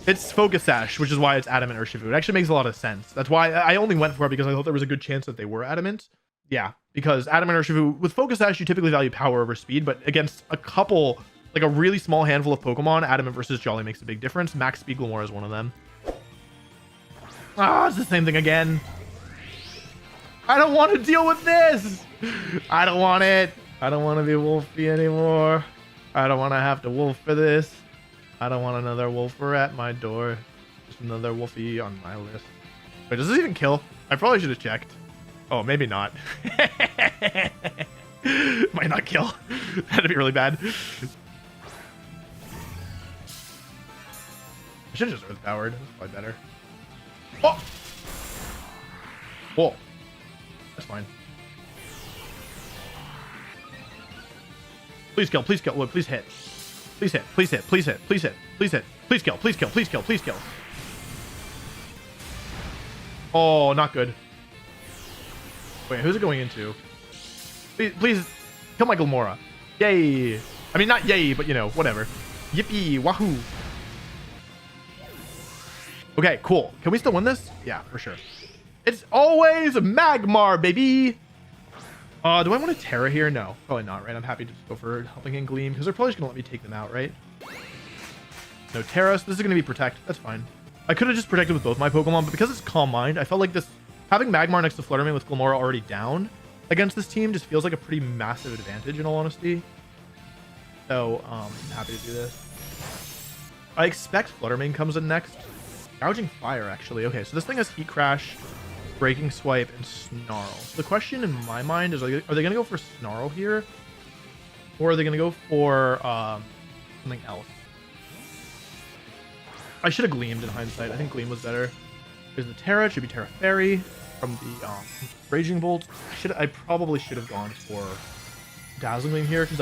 It's Focus Sash, which is why it's Adamant Urshifu. It actually makes a lot of sense. That's why I only went for it, because I thought there was a good chance that they were Adamant. Yeah, because Adamant Urshifu, with Focus Sash, you typically value power over speed, but against a couple, like a really small handful of Pokemon, Adamant versus Jolly makes a big difference. Max Speed Glamora is one of them. Ah, it's the same thing again. I don't want to deal with this. I don't want it. I don't want to be Wolfey anymore. I don't want to have to wolf for this. I don't want another wolfer at my door. Just another Wolfey on my list. Wait, does this even kill? I probably should have checked. Oh, maybe not. Might not kill. That'd be really bad. I should have just Earth Powered. That's probably better. Oh! Whoa. That's fine. Please kill, please kill. Look, please hit. Please hit, please hit, please hit, please hit, please hit. Please kill, please kill, please kill, please kill. Oh, not good. Wait, who's it going into? Please kill my Glamora. Yay. I mean, not yay, but you know, whatever. Yippee, wahoo. Okay, cool. Can we still win this? Yeah, for sure. It's always Magmar, baby. Do I want to Terra here? No, probably not, right? I'm happy to just go for Helping Hand Gleam, because they're probably just going to let me take them out, right? No Terra, so this is going to be Protect. That's fine. I could have just protected with both my Pokemon, but because it's Calm Mind, I felt like this, having Magmar next to Fluttermane with Glamora already down against this team just feels like a pretty massive advantage, in all honesty. So, I'm happy to do this. I expect Fluttermane comes in next. Gouging Fire, actually. Okay, so this thing has Heat Crash, Breaking Swipe, and Snarl. So the question in my mind is, are they going to go for Snarl here? Or are they going to go for something else? I should have Gleamed in hindsight. I think Gleam was better. There's the Terra. It should be Terra Fairy from the Raging Bolt. I probably should have gone for Dazzling Gleam here, because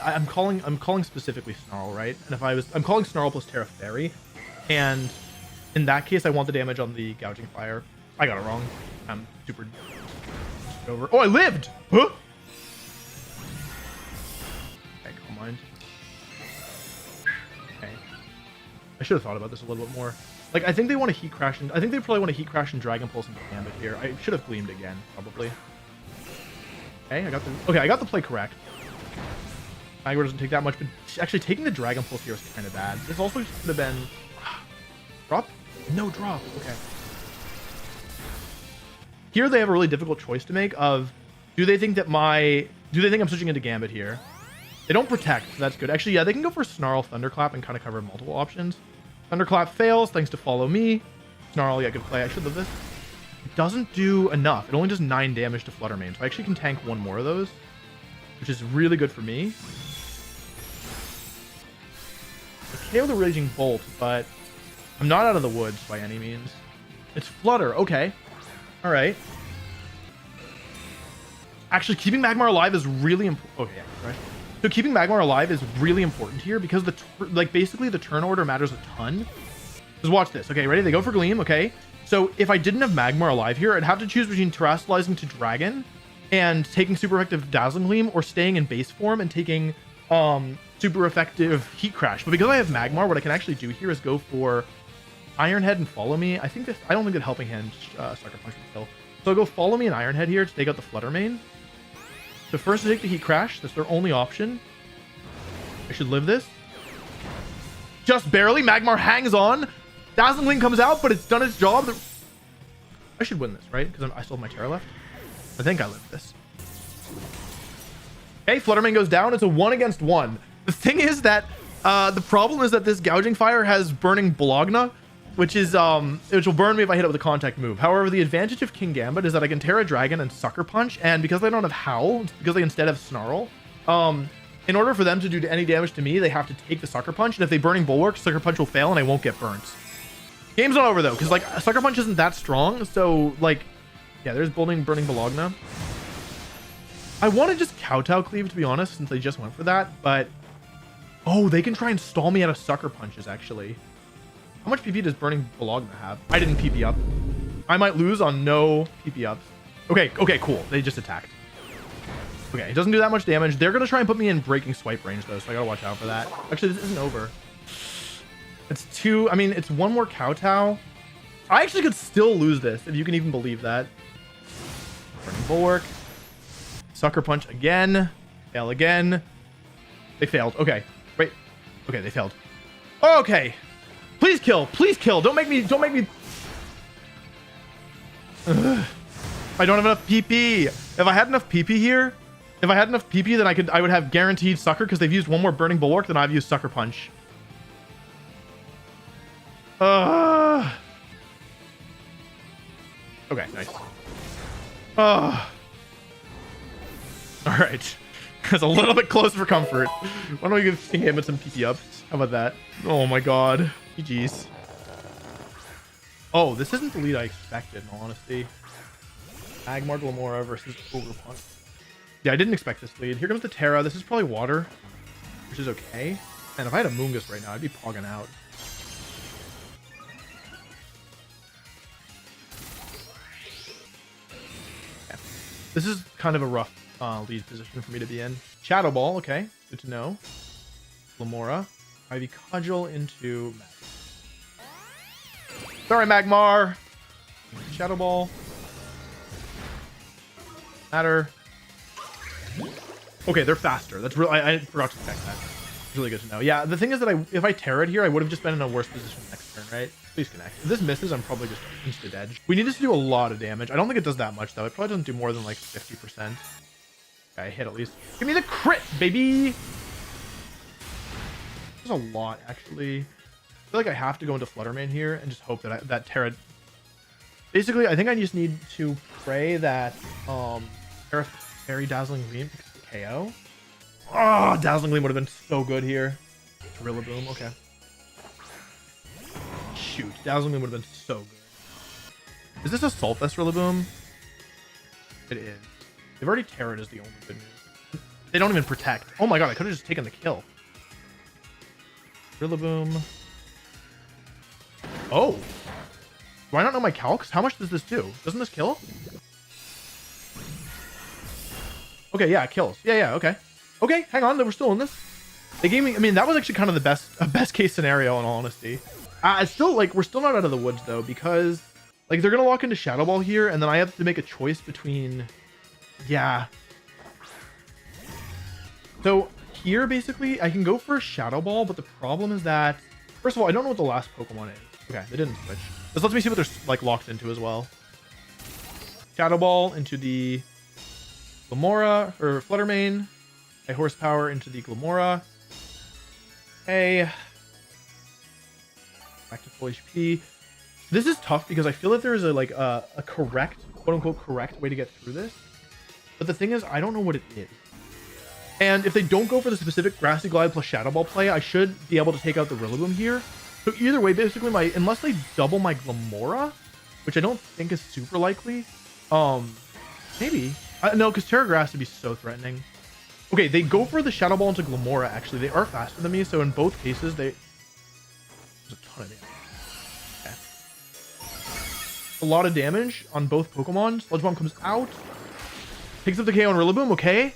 I'm calling specifically Snarl, right? And I'm calling Snarl plus Terra Fairy, and in that case I want the damage on the Gouging Fire. I got it wrong. I'm super over. Oh, I lived! Huh? Okay, Calm Mind. Okay. I should have thought about this a little bit more. Like, I think they want to Heat Crash, and I think they probably want to Heat Crash and Dragon Pulse into Gambit here. I should have Gleamed again, probably. Okay, I got the play correct. Magmar doesn't take that much, but actually taking the Dragon Pulse here is kind of bad. This also could have been drop? No drop. Okay. Here they have a really difficult choice to make of, do they think I'm switching into Gambit here? They don't Protect, so that's good. Actually, yeah, they can go for Snarl, Thunderclap, and kind of cover multiple options. Thunderclap fails, thanks to Follow Me. Snarl, yeah, good play. I should live this. It doesn't do enough. It only does 9 damage to Fluttermane, so I actually can tank one more of those, which is really good for me. I KO the Raging Bolt, but I'm not out of the woods by any means. It's Flutter, okay. All right. Actually, keeping Magmar alive is really important. Okay, yeah, right. So keeping Magmar alive is really important here, because basically the turn order matters a ton. Just watch this. Okay, ready? They go for Gleam. Okay. So if I didn't have Magmar alive here, I'd have to choose between Terastallizing to Dragon and taking super effective Dazzling Gleam, or staying in base form and taking super effective Heat Crash. But because I have Magmar, what I can actually do here is go for Iron Head and Follow Me. I don't think that Helping Hand Sucker Punch will kill. So I'll go Follow Me and Iron Head here to take out the Fluttermane. So first to take the Heat Crash. That's their only option. I should live this. Just barely. Magmar hangs on. Dazzling Gleam comes out, but it's done its job. I should win this, right? Because I still have my Terra left. I think I lived this. Okay, Fluttermane goes down. It's a 1 against 1. The thing is that the problem is that this Gouging Fire has Burning Bologna. which will burn me if I hit it with a contact move. However, the advantage of King Gambit is that I can Terra Dragon and Sucker Punch, and because I don't have Howl, because I instead have Snarl, in order for them to do any damage to me, they have to take the Sucker Punch, and if they Burning Bulwark, Sucker Punch will fail and I won't get burnt. Game's not over though, because like Sucker Punch isn't that strong, so like, yeah, there's Burning Bologna. I want to just Kowtow Cleave, to be honest, since they just went for that, but oh, they can try and stall me out of Sucker Punches, actually. How much PP does Burning Bologna have? I didn't PP up. I might lose on no PP ups. Okay, cool. They just attacked. Okay, it doesn't do that much damage. They're going to try and put me in Breaking Swipe range, though, so I got to watch out for that. Actually, this isn't over. It's two. I mean, it's one more Kowtow. I actually could still lose this, if you can even believe that. Burning Bulwark. Sucker Punch again. Fail again. They failed. Okay. Wait. Okay, they failed. Okay. Please kill. Please kill. Don't make me. Ugh. I don't have enough PP. If I had enough PP here, then I would have guaranteed Sucker, because they've used one more Burning Bulwark than I've used Sucker Punch. Okay, nice. All right. That's a little bit close for comfort. Why don't we give King Gambit some PP ups? How about that? Oh my god. GG's. Oh, this isn't the lead I expected, in all honesty. Agmar Glamora versus Overpunch. Yeah, I didn't expect this lead. Here comes the Terra. This is probably water, which is okay. And if I had a Moongus right now, I'd be pogging out. Yeah. This is kind of a rough lead position for me to be in. Shadow Ball, okay. Good to know. Glamora. Ivy Cudgel into Magmar. Sorry, Magmar. Shadow Ball. Matter. Okay, they're faster. That's real. I forgot to check that. It's really good to know. Yeah, the thing is that if I Terra'd here, I would have just been in a worse position next turn, right? Please connect. If this misses, I'm probably just instant edge. We need this to do a lot of damage. I don't think it does that much, though. It probably doesn't do more than like 50%. Okay, I hit at least. Give me the crit, baby! There's a lot, actually. I feel like I have to go into Fluttermane here and just hope that that Terra... Basically, I think I just need to pray that Terra Fairy Dazzling Gleam picks the KO. Oh, Dazzling Gleam would have been so good here. Rillaboom, okay. Shoot, Dazzling Gleam would have been so good. Is this a Sulfest Rillaboom? It is. They've already Terra'd is the only good news. They don't even protect. Oh my god, I could have just taken the kill. Rillaboom. Oh. Do I not know my calcs? How much does this do? Doesn't this kill? Okay, yeah, it kills. Yeah, okay. Okay, hang on, we're still in this. They gave me, I mean, that was actually kind of the best case scenario in all honesty. It's still, like, we're still not out of the woods though, because, like, they're gonna lock into Shadow Ball here, and then I have to make a choice between, yeah. So here, basically, I can go for a Shadow Ball, but the problem is that, first of all, I don't know what the last Pokemon is. Okay, they didn't switch. This lets me see what they're, like, locked into as well. Shadow Ball into the Glamora, or Fluttermane. A Horsepower into the Glamora. Okay. Back to full HP. This is tough because I feel that there is a correct, quote-unquote correct way to get through this. But the thing is, I don't know what it is. And if they don't go for the specific Grassy Glide plus Shadow Ball play, I should be able to take out the Rillaboom here. So either way, basically, unless they double my Glamora, which I don't think is super likely, maybe. No, because Terra Grass would be so threatening. Okay, they go for the Shadow Ball into Glamora, actually. They are faster than me, so in both cases, there's a ton of damage. Okay. A lot of damage on both Pokemon. Sludge Bomb comes out. Picks up the KO on Rillaboom, okay.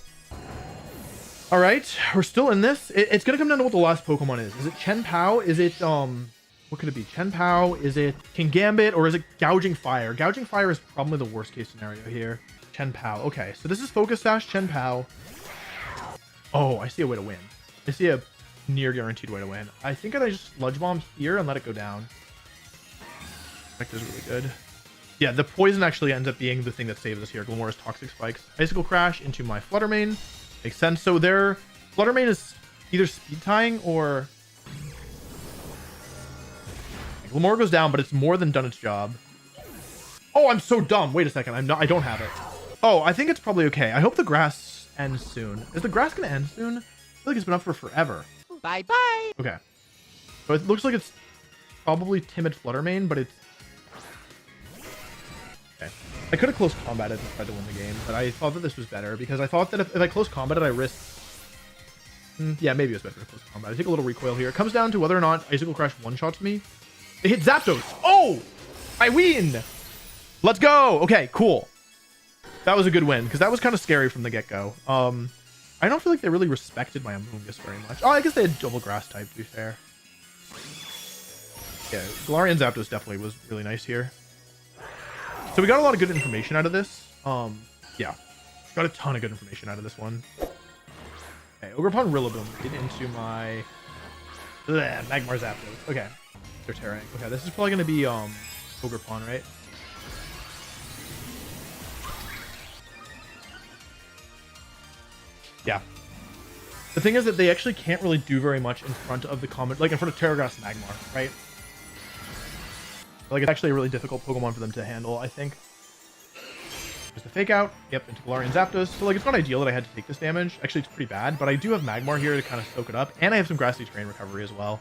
Alright, we're still in this. It's gonna come down to what the last Pokemon is. Is it Chen Pao? Is it, what could it be? Chen Pao? Is it King Gambit? Or is it Gouging Fire? Gouging Fire is probably the worst case scenario here. Chen Pao. Okay, so this is Focus Sash, Chen Pao. Oh, I see a way to win. I see a near guaranteed way to win. I think I just Sludge Bomb here and let it go down. Effect is really good. Yeah, the poison actually ends up being the thing that saves us here. Glamora's Toxic Spikes. Icicle Crash into my Fluttermane. Makes sense. So their Fluttermane is either speed tying or... Lamore goes down, but it's more than done its job. Oh, I'm so dumb. Wait a second. I don't have it. Oh, I think it's probably okay. I hope the grass ends soon. Is the grass going to end soon? I feel like it's been up for forever. Bye-bye. Okay. So it looks like it's probably Timid Fluttermane, but it's... Okay. I could have close combated and tried to win the game, but I thought that this was better because I thought that if I close combated, I risked... Yeah, maybe it's better to close combat. I take a little recoil here. It comes down to whether or not Icicle Crash one-shots me. It hit Zapdos. Oh! I win! Let's go! Okay, cool. That was a good win, because that was kind of scary from the get-go. I don't feel like they really respected my Amoonguss very much. Oh, I guess they had double grass type, to be fair. Yeah, Galarian Zapdos definitely was really nice here. So we got a lot of good information out of this. Yeah. Got a ton of good information out of this one. Okay, Ogerpon Rillaboom get into my Magmar Zapdos. Okay. They're tearing. Okay, this is probably gonna be Ogerpon, right? Yeah. The thing is that they actually can't really do very much in front of the like in front of Terragrass Magmar, right? Like it's actually a really difficult Pokemon for them to handle, I think. There's the fake out. Yep, into Galarian Zapdos. So like it's not ideal that I had to take this damage. Actually, it's pretty bad, but I do have Magmar here to kind of soak it up, and I have some Grassy Terrain recovery as well.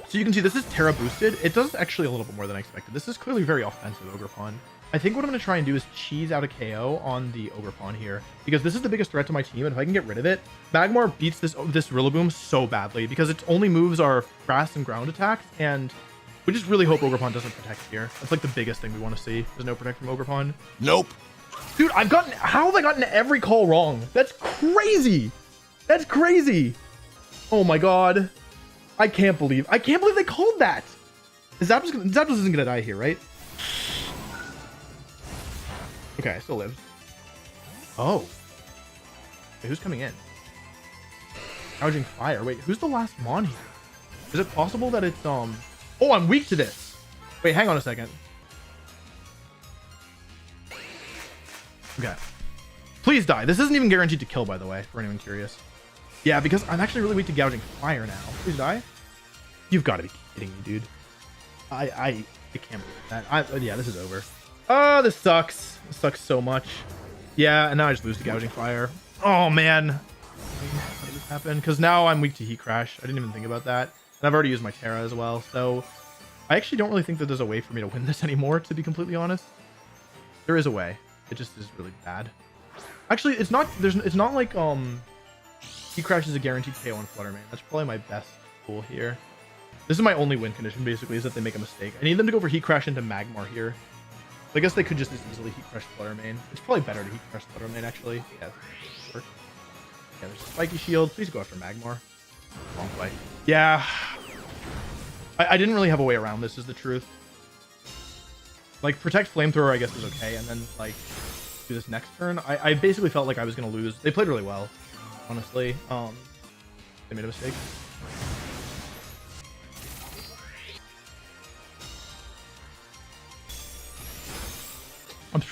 So you can see this is Terra boosted. It does actually a little bit more than I expected. This is clearly very offensive Ogerpon. I think what I'm going to try and do is cheese out a KO on the Ogerpon here, because this is the biggest threat to my team, and if I can get rid of it, Magmar beats this Rillaboom so badly, because its only moves are grass and ground attacks, and we just really hope Ogerpon doesn't protect here. That's like the biggest thing we want to see. There's no protect from Ogerpon. Nope. Dude, how have I gotten every call wrong? That's crazy. That's crazy. Oh my god. I can't believe they called that. Zapdos isn't gonna die here, right? Okay, I still live. Oh. Okay, who's coming in? Gouging Fire. Wait, who's the last Mon here? Is it possible that it's Oh, I'm weak to this. Wait, hang on a second. Okay. Please die. This isn't even guaranteed to kill, by the way, for anyone curious. Yeah, because I'm actually really weak to Gouging Fire now. Please die. You've got to be kidding me, dude. I can't believe that. Yeah, this is over. Oh, this sucks. This sucks so much. Yeah, and now I just lose to Gouging Fire. Oh, man. How did this happen? Because now I'm weak to Heat Crash. I didn't even think about that. And I've already used my Terra as well, so I actually don't really think that there's a way for me to win this anymore, to be completely honest. There is a way. It just is really bad. Actually, it's not like Heat Crash is a guaranteed KO on Fluttermane. That's probably my best tool here. This is my only win condition, basically, is that they make a mistake. I need them to go for Heat Crash into Magmar here. I guess they could just as easily Heat Crash Fluttermane. It's probably better to Heat Crash Fluttermane, actually. Yeah, work. Yeah, there's a Spiky Shield. Please go after Magmar. Wrong play. Yeah. I didn't really have a way around this, is the truth. Like, Protect Flamethrower, I guess, was okay. And then, like, do this next turn. I basically felt like I was going to lose. They played really well, honestly. They made a mistake.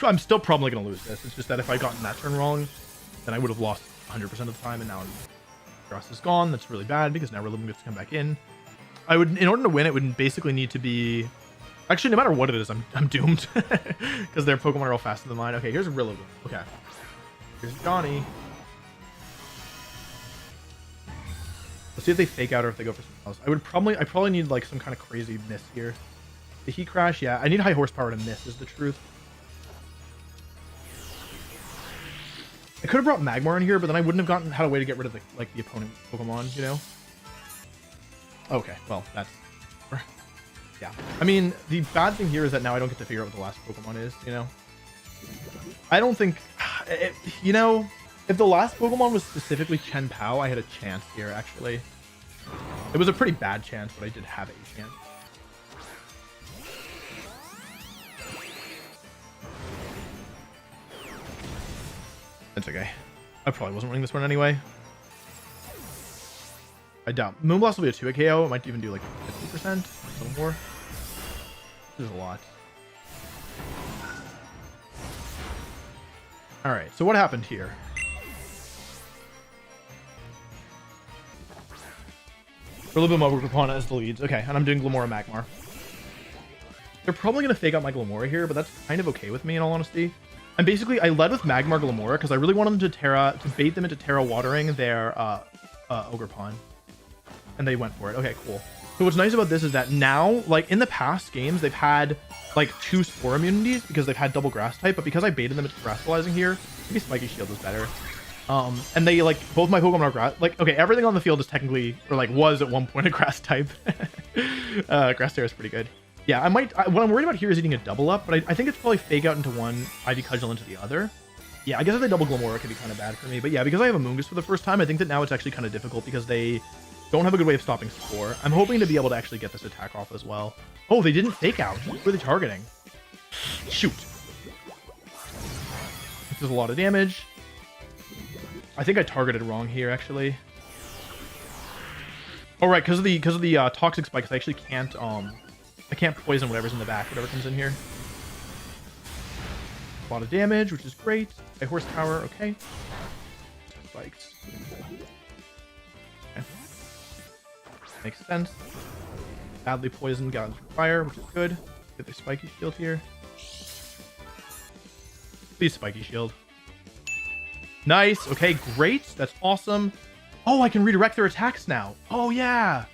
I'm still probably going to lose this. It's just that if I gotten that turn wrong, then I would have lost 100% of the time, and now Grass is gone. That's really bad, because now Rillaboom gets to come back in. In order to win, it would basically need to be... Actually, no matter what it is, I'm doomed, because their Pokemon are all faster than mine. Okay, here's Rillaboom. Okay. Here's Johnny. Let's see if they fake out or if they go for something else. I probably need like some kind of crazy miss here. The Heat Crash, yeah. I need high horsepower to miss, is the truth. I could have brought Magmar in here, but then I wouldn't have had a way to get rid of the opponent Pokemon, you know? Okay, well, that's... Yeah. I mean, the bad thing here is that now I don't get to figure out what the last Pokemon is, you know? I don't think... you know, if the last Pokemon was specifically Chen Pao, I had a chance here, actually. It was a pretty bad chance, but I did have a chance. That's okay. I probably wasn't winning this one anyway. I doubt. Moonblast will be a 2-hit KO. It might even do like 50%. A little more. This is a lot. Alright, so what happened here? Rillaboom over Grapana as the leads. Okay, and I'm doing Glamora Magmar. They're probably going to fake out my Glamora here, but that's kind of okay with me in all honesty. And basically, I led with Magmar Glamora because I really wanted them to bait them into Terra watering their Ogerpon. And they went for it. Okay, cool. So what's nice about this is that now, like in the past games, they've had like 2 Spore immunities because they've had double Grass type, but because I baited them into Grass Fertilizing here, maybe Spiky Shield was better. And they like both my Pokemon are grass. Like, okay, everything on the field is technically, or like was at one point a Grass type. Grass Terra is pretty good. Yeah, what I'm worried about here is eating a double up, but I think it's probably fake out into one, Ivy Cudgel into the other. Yeah, I guess if they double Glamora, it could be kind of bad for me. But yeah, because I have a Moongus for the first time, I think that now it's actually kind of difficult because they don't have a good way of stopping Spore. I'm hoping to be able to actually get this attack off as well. Oh, they didn't fake out. Who are they targeting? Shoot. This does a lot of damage. I think I targeted wrong here, actually. Oh, right, because of the toxic spikes, I actually can't I can't poison whatever's in the back, whatever comes in here. A lot of damage, which is great. High horsepower, okay. Spikes. Okay. Makes sense. Badly poisoned, got fire, which is good. Get the spiky shield here. Please, spiky shield. Nice. Okay, great. That's awesome. Oh, I can redirect their attacks now. Oh, yeah.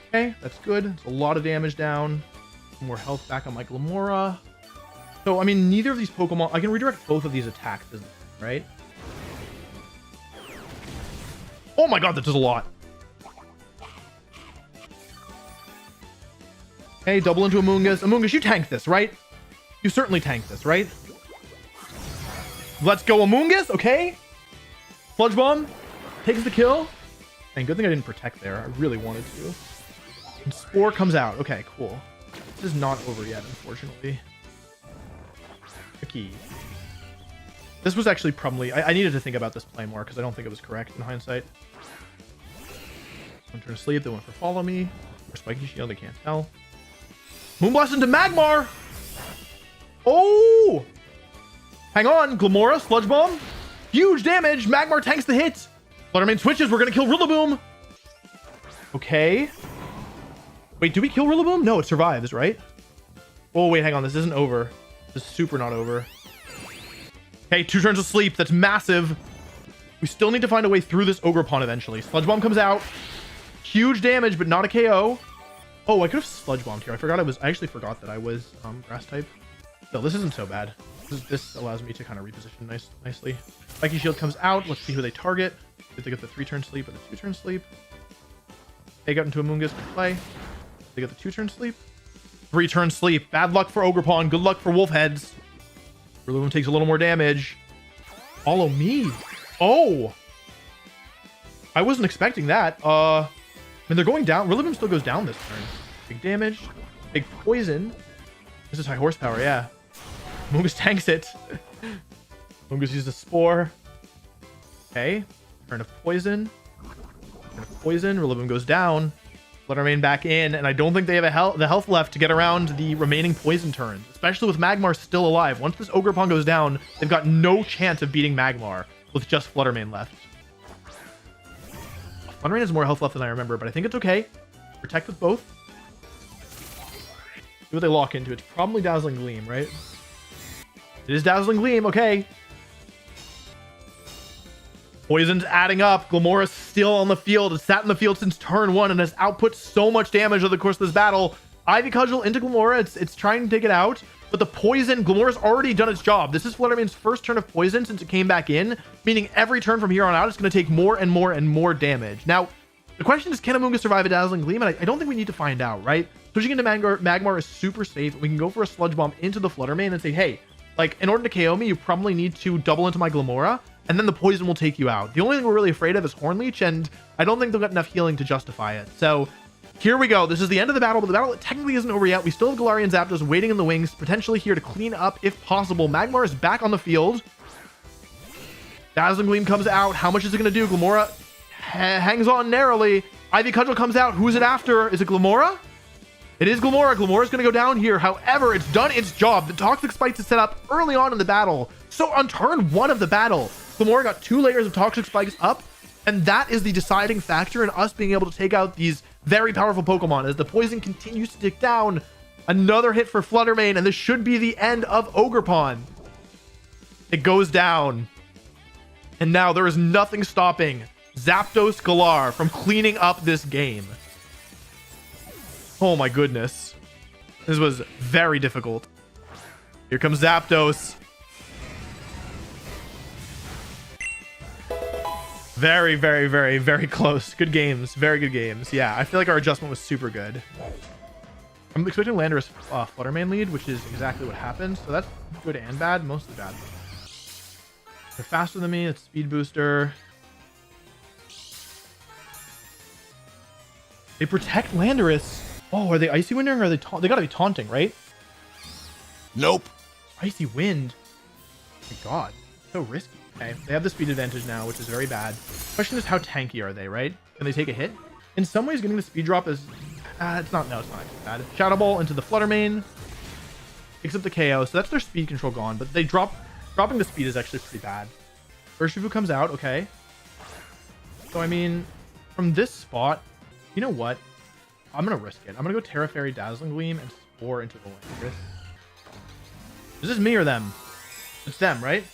Okay, that's good. It's a lot of damage down. More health back on my Glamora. So, I mean, neither of these Pokemon... I can redirect both of these attacks, right? Oh my god, that does a lot. Okay, double into Amoonguss. Amoonguss, you tank this, right? You certainly tank this, right? Let's go, Amoonguss, okay? Sludge Bomb takes the kill. And good thing I didn't protect there. I really wanted to. And Spore comes out. Okay, cool. This is not over yet, unfortunately. Tricky. This was actually probably... I needed to think about this play more because I don't think it was correct in hindsight. One turn sleep. They went for Follow Me. Or Spiky Shield. I can't tell. Moonblast into Magmar! Oh! Hang on. Glamora. Sludge Bomb. Huge damage. Magmar tanks the hit. Fluttermane switches. We're going to kill Rillaboom. Okay. Wait, do we kill Rillaboom? No, it survives, right? Oh, wait, hang on. This isn't over. This is super not over. Okay, 2 turns of sleep. That's massive. We still need to find a way through this Ogerpon eventually. Sludge Bomb comes out. Huge damage, but not a KO. Oh, I could have Sludge Bombed here. I actually forgot that I was Grass type. No, this isn't so bad. This allows me to kind of reposition nicely. Spiky Shield comes out. Let's see who they target. Did they get the 3-turn sleep or the 2-turn sleep? They got into a Moongus to play. They got the 2-turn sleep. 3-turn sleep. Bad luck for Ogerpon. Good luck for Wolfheads. Rillaboom takes a little more damage. Follow me. Oh. I wasn't expecting that. I mean, they're going down. Rillaboom still goes down this turn. Big damage. Big poison. This is high horsepower, yeah. Moongus tanks it. Moongus uses a Spore. Okay. Turn of poison. Turn of poison. Rillaboom goes down. Fluttermane back in, and I don't think they have the health left to get around the remaining poison turns, especially with Magmar still alive. Once this Ogerpon goes down, they've got no chance of beating Magmar with just Fluttermane left. Fluttermane has more health left than I remember, but I think it's okay. Protect with both. See what they lock into. It's probably Dazzling Gleam, right? It is Dazzling Gleam, okay. Poison's adding up. Glamora's still on the field. It's sat in the field since turn 1 and has output so much damage over the course of this battle. Ivy Cudgel into Glamora. It's trying to take it out, but the poison, Glamora's already done its job. This is Fluttermane's first turn of poison since it came back in, meaning every turn from here on out it's going to take more and more and more damage. Now, the question is, can Amoonguss survive a Dazzling Gleam? And I don't think we need to find out, right? Switching into Magmar is super safe. We can go for a Sludge Bomb into the Fluttermane and say, hey, like, in order to KO me, you probably need to double into my Glamora, and then the poison will take you out. The only thing we're really afraid of is Hornleech, and I don't think they'll get enough healing to justify it. So here we go. This is the end of the battle, but the battle technically isn't over yet. We still have Galarian Zapdos waiting in the wings, potentially here to clean up if possible. Magmar is back on the field. Dazzling Gleam comes out. How much is it going to do? Glamora hangs on narrowly. Ivy Cudgel comes out. Who's it after? Is it Glamora? It is Glamora. Glamora's going to go down here. However, it's done its job. The Toxic Spikes is set up early on in the battle. So on turn 1 of the battle, Glamora got 2 layers of Toxic Spikes up, And that is the deciding factor in us being able to take out these very powerful Pokemon as the poison continues to tick down. Another hit for Fluttermane, and this should be the end of Ogerpon. It goes down. And now there is nothing stopping Zapdos Galar from cleaning up this game. Oh my goodness. This was very difficult. Here comes Zapdos. Very, very, very, very close. Good games. Very good games. Yeah, I feel like our adjustment was super good. I'm expecting Landorus Fluttermane lead, which is exactly what happened. So that's good and bad. Mostly bad. They're faster than me. It's speed booster. They protect Landorus. Oh, are they Icy Winding or are they they gotta be taunting, right? Nope. Icy Wind. Oh my god. So risky. Okay, they have the speed advantage now, which is very bad. Question is, how tanky are they, right? Can they take a hit? In some ways, getting the speed drop is... it's not actually bad. Shadow Ball into the Fluttermane. Picks up the KO, so that's their speed control gone, but they dropping the speed is actually pretty bad. Urshifu comes out, okay. So, I mean, from this spot, you know what? I'm going to risk it. I'm going to go Terra Fairy, Dazzling Gleam, and Spore into the Landorus. Is this me or them? It's them, right?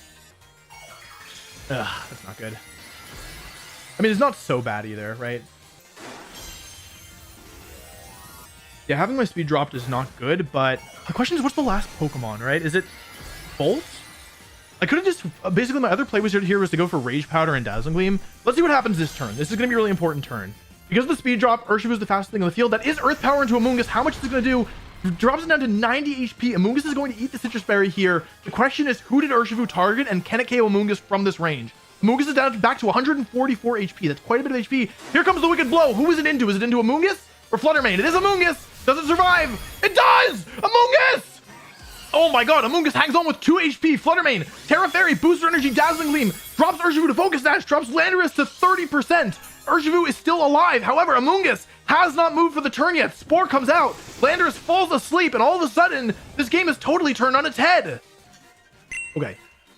Ugh, that's not good. I mean, it's not so bad either, right? Yeah, having my speed dropped is not good, but the question is, what's the last Pokemon, right? Is it Bolt? I could have just... basically, my other play was here was to go for Rage Powder and Dazzling Gleam. Let's see what happens this turn. This is going to be a really important turn. Because of the speed drop, Urshifu is the fastest thing on the field. That is Earth Power into Amoonguss. How much is it going to do? Drops it down to 90 HP. Amoonguss is going to eat the Citrus Berry here. The question is, who did Urshifu target, and can it KO Amoonguss from this range? Amoonguss is down back to 144 HP. That's quite a bit of HP. Here comes the Wicked Blow. Who is it into? Is it into Amoonguss or Fluttermane? It is Amoonguss. Does it survive? It does! Amoonguss! Oh my god, Amoonguss hangs on with 2 HP. Fluttermane, Terra Fairy, Booster Energy, Dazzling Gleam, drops Urshifu to Focus Dash, drops Landorus to 30%. Urshifu is still alive. However, Amoonguss has not moved for the turn yet. Spore comes out. Landorus falls asleep, and all of a sudden, this game is totally turned on its head.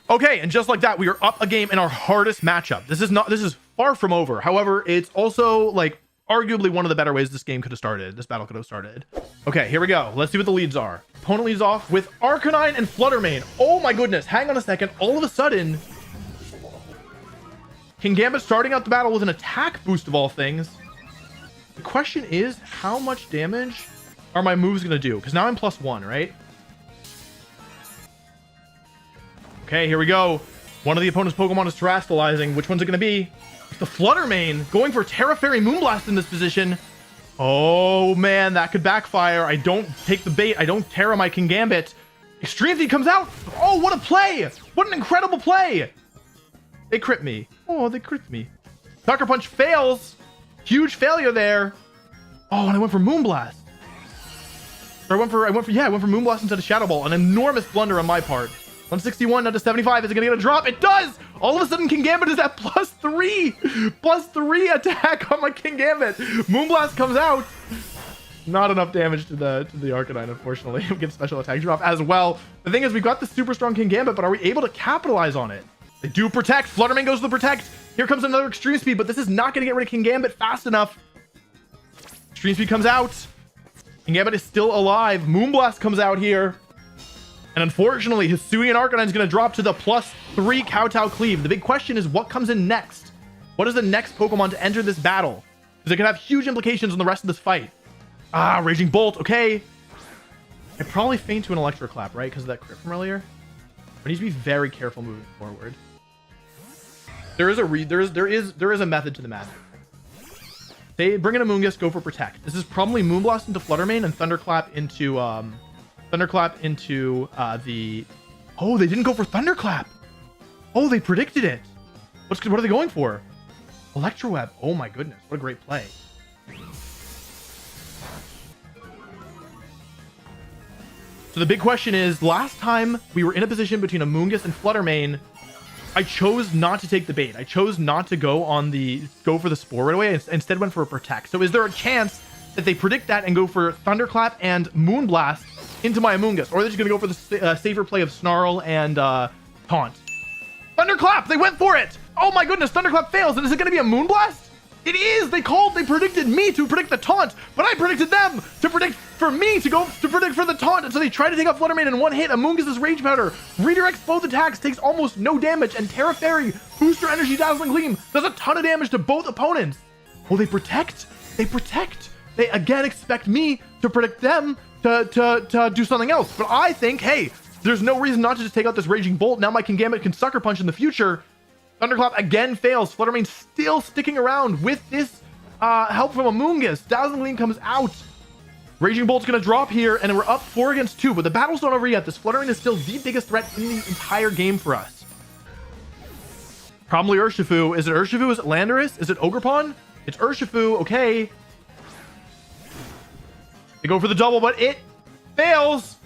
Okay, and just like that, we are up a game in our hardest matchup. This is far from over. However, it's also like arguably one of the better ways this game could have started. This battle could have started. Okay, here we go. Let's see what the leads are. Opponent leads off with Arcanine and Fluttermane. Oh my goodness. Hang on a second. All of a sudden, Kingambit starting out the battle with an attack boost of all things. The question is, how much damage are my moves going to do? Because now I'm +1, right? Okay, here we go. One of the opponent's Pokemon is terastallizing. Which one's it going to be? It's the Fluttermane going for Terra Fairy Moonblast in this position. Oh man, that could backfire. I don't take the bait. I don't Terra my Kingambit. Extreme Speed comes out. Oh, what a play. What an incredible play. They crit me. Oh, they crit me. Sucker Punch fails. Huge failure there. Oh, and I went for Moonblast. Or I went for Moonblast instead of Shadow Ball. An enormous blunder on my part. 161 down to 75. Is it going to get a drop? It does. All of a sudden, Kingambit is at +3 attack on my Kingambit. Moonblast comes out. Not enough damage to the Arcanine, unfortunately. We get special attack drop as well. The thing is, we've got the super strong Kingambit, but are we able to capitalize on it? They do protect. Fluttermane goes to the protect. Here comes another Extreme Speed, but this is not going to get rid of Kingambit fast enough. Extreme Speed comes out. Kingambit is still alive. Moonblast comes out here. And unfortunately, Hisuian Arcanine is going to drop to the +3 Kowtow Cleave. The big question is, what comes in next? What is the next Pokemon to enter this battle? Because it can have huge implications on the rest of this fight. Ah, Raging Bolt. Okay. I probably faint to an Electroclap, right? Because of that crit from earlier. I need to be very careful moving forward. There is a method to the madness. They bring in a Amoonguss, go for Protect. This is probably Moonblast into Fluttermane and Thunderclap into the... Oh, they didn't go for Thunderclap. Oh, they predicted it. What are they going for? Electroweb. Oh my goodness. What a great play. So the big question is, last time we were in a position between Amoonguss and Fluttermane, I chose not to take the bait. I chose not to go for the Spore right away. Instead went for a Protect. So is there a chance that they predict that and go for Thunderclap and Moonblast into my Amoonguss? Or they're just going to go for the safer play of Snarl and Taunt? Thunderclap! They went for it! Oh my goodness, Thunderclap fails, and is it going to be a Moonblast? It is! They predicted me to predict the taunt, but I predicted them to predict for me to predict for the taunt, and so they try to take out Fluttermane in one hit. Amoonguss's Rage Powder redirects both attacks, takes almost no damage, and Terra Fairy, Booster Energy, Dazzling Gleam does a ton of damage to both opponents. Oh, they protect! They protect! They again expect me to predict them to do something else, but I think, hey, there's no reason not to just take out this Raging Bolt. Now my Kingambit can Sucker Punch in the future. Thunderclap again fails. Fluttermane still sticking around with this help from Amoonguss. Dazzling Gleam comes out. Raging Bolt's going to drop here, and we're up 4 against 2, but the battle's not over yet. This Fluttermane is still the biggest threat in the entire game for us. Probably Urshifu. Is it Urshifu? Is it Landorus? Is it Ogerpon? It's Urshifu. Okay. They go for the double, but it fails.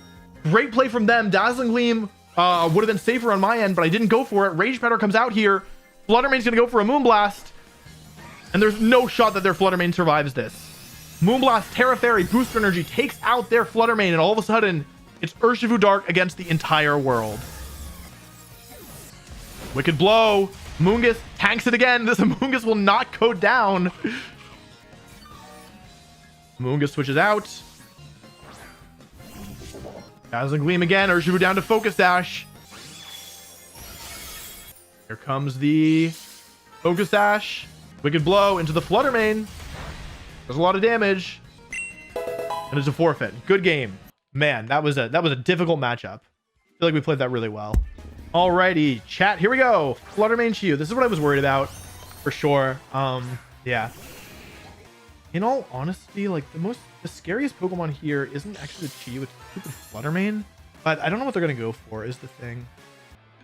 Great play from them. Dazzling Gleam would have been safer on my end, but I didn't go for it. Rage Powder comes out here. Fluttermane's going to go for a Moonblast. And there's no shot that their Fluttermane survives this. Moonblast, Terra Fairy, Booster Energy takes out their Fluttermane, and all of a sudden, it's Urshifu Dark against the entire world. Wicked Blow. Amoonguss tanks it again. This Amoonguss will not go down. Amoonguss switches out. Dazzling Gleam again. Urshifu down to Focus Dash. Here comes the Focus Dash. Wicked Blow into the Fluttermane. There's a lot of damage. And it's a forfeit. Good game. Man, that was a difficult matchup. I feel like we played that really well. Alrighty, chat. Here we go. Fluttermane Chiyu. This is what I was worried about for sure. Yeah. In all honesty, like the scariest Pokemon here isn't actually the Chiyu, it's stupid Fluttermane. But I don't know what they're gonna go for, is the thing.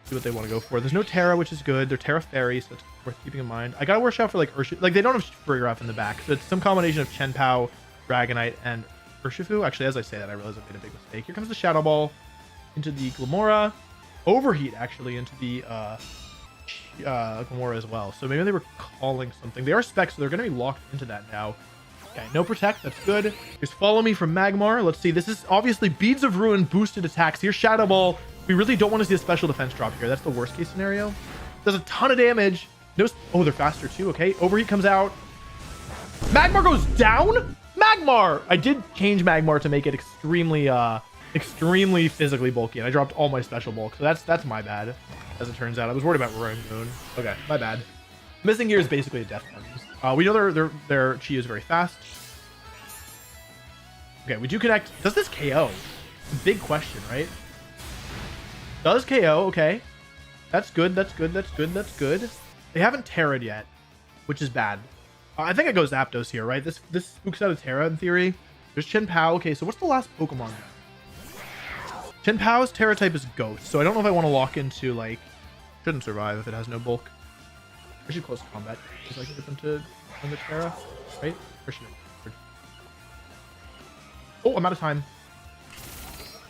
See what they want to go for. There's no Terra, which is good. They're Terra Fairy, so it's worth keeping in mind. I gotta watch out for like Urshifu. Like they don't have Spriggraff in the back, so it's some combination of Chenpao, Dragonite, and Urshifu. Actually, as I say that, I realize I've made a big mistake. Here comes the Shadow Ball into the Glamora. Overheat actually into the Glamora as well. So maybe they were calling something. They are specs, so they're gonna be locked into that now. Okay, no Protect, that's good. Here's Follow Me from Magmar. Let's see, this is obviously Beads of Ruin boosted attacks. Here's Shadow Ball. We really don't want to see a special defense drop here. That's the worst case scenario. Does a ton of damage. No, oh, they're faster too. Okay, Overheat comes out. Magmar goes down? Magmar! I did change Magmar to make it extremely physically bulky, and I dropped all my special bulk, so that's my bad, as it turns out. I was worried about Roaring Moon. Okay, my bad. Missing here is basically a death punch. We know their Chi is very fast. Okay, we do connect. Does this KO? Big question, right? Does KO? Okay, that's good. That's good. That's good. That's good. They haven't Terra'd yet, which is bad. I think it goes Zapdos here, right? This spooks out of Terra in theory. There's Chenpao. Okay, so what's the last Pokemon? Chenpao's Terra type is Ghost, so I don't know if I want to lock into, like, shouldn't survive if it has no bulk. I should close combat because I can get them to on the Terra, right? Or should I? Oh, I'm out of time.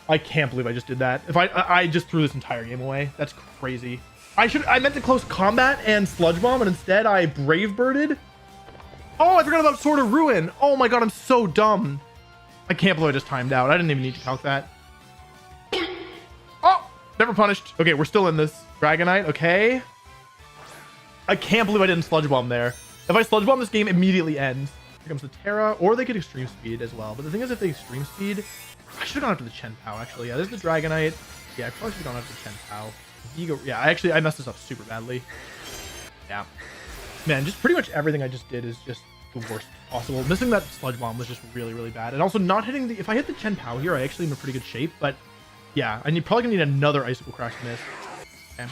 I can't believe I just did that. If I just threw this entire game away. That's crazy. I meant to close combat and Sludge Bomb, and instead I Brave Birded. Oh, I forgot about Sword of Ruin. Oh my god, I'm so dumb. I can't believe I just timed out. I didn't even need to calc that. Oh, never punished. Okay, we're still in this. Dragonite, okay. I can't believe I didn't Sludge Bomb there. If I Sludge Bomb, this game immediately ends. Here comes the Terra, or they could Extreme Speed as well. But the thing is, if they Extreme Speed, I should have gone after the Chenpao, actually. Yeah, there's the Dragonite. Yeah, I probably should have gone after the Chenpao. Yeah, I messed this up super badly. Yeah. Man, just pretty much everything I just did is just the worst possible. Missing that Sludge Bomb was just really, really bad. And also not hitting the... If I hit the Chenpao here, I actually am in pretty good shape. But yeah, probably gonna need another Icicle Crash to miss. Okay.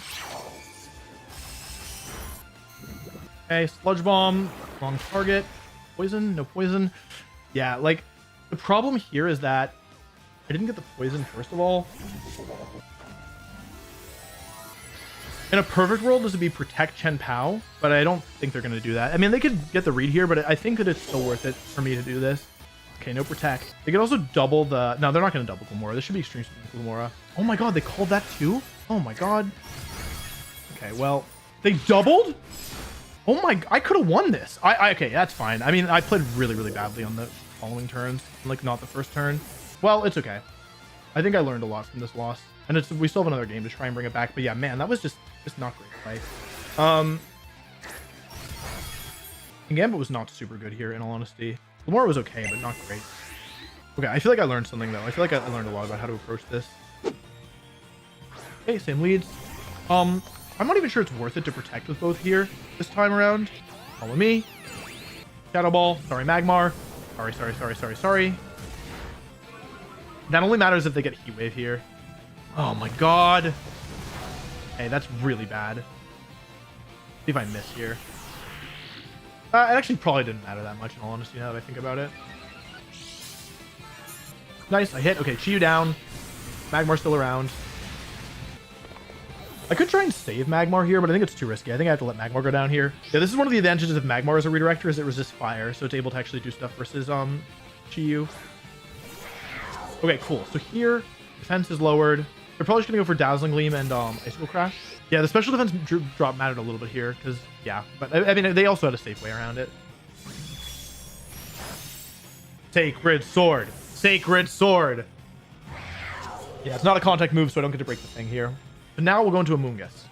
Okay, Sludge Bomb. Wrong target. Poison? No poison. Yeah, like, the problem here is that I didn't get the poison, first of all. In a perfect world, this would be Protect Chenpao, but I don't think they're going to do that. I mean, they could get the read here, but I think that it's still worth it for me to do this. Okay, no Protect. They could also double the... No, they're not going to double Glamora. This should be Extreme Speed Glamora. Oh my god, they called that too? Oh my god. Okay, well, they doubled? Oh my... I could have won this. Okay, that's fine. I mean, I played really, really badly on the following turns. Like, not the first turn. Well, it's okay. I think I learned a lot from this loss. And we still have another game to try and bring it back. But yeah, man, that was just not great play. Gambit was not super good here, in all honesty. Lamora was okay, but not great. Okay, I feel like I learned something, though. I feel like I learned a lot about how to approach this. Okay, same leads. I'm not even sure it's worth it to protect with both here this time around. Follow me. Shadow Ball. Sorry, Magmar. Sorry. That only matters if they get Heat Wave here. Oh my god. Hey, that's really bad. See if I miss here. It actually probably didn't matter that much, in all honesty, now that I think about it. Nice, I hit. Okay, Chi-Yu down. Magmar's still around. I could try and save Magmar here, but I think it's too risky. I think I have to let Magmar go down here. Yeah, this is one of the advantages of Magmar as a redirector, is it resists fire, so it's able to actually do stuff versus Chi-Yu. Okay, cool. So here, defense is lowered. They're probably just gonna go for Dazzling Gleam and Icicle Crash. Yeah, the special defense drop mattered a little bit here, because, yeah. But, I mean, they also had a safe way around it. Sacred Sword. Sacred Sword. Yeah, it's not a contact move, so I don't get to break the thing here. But now we'll go into Amoonguss.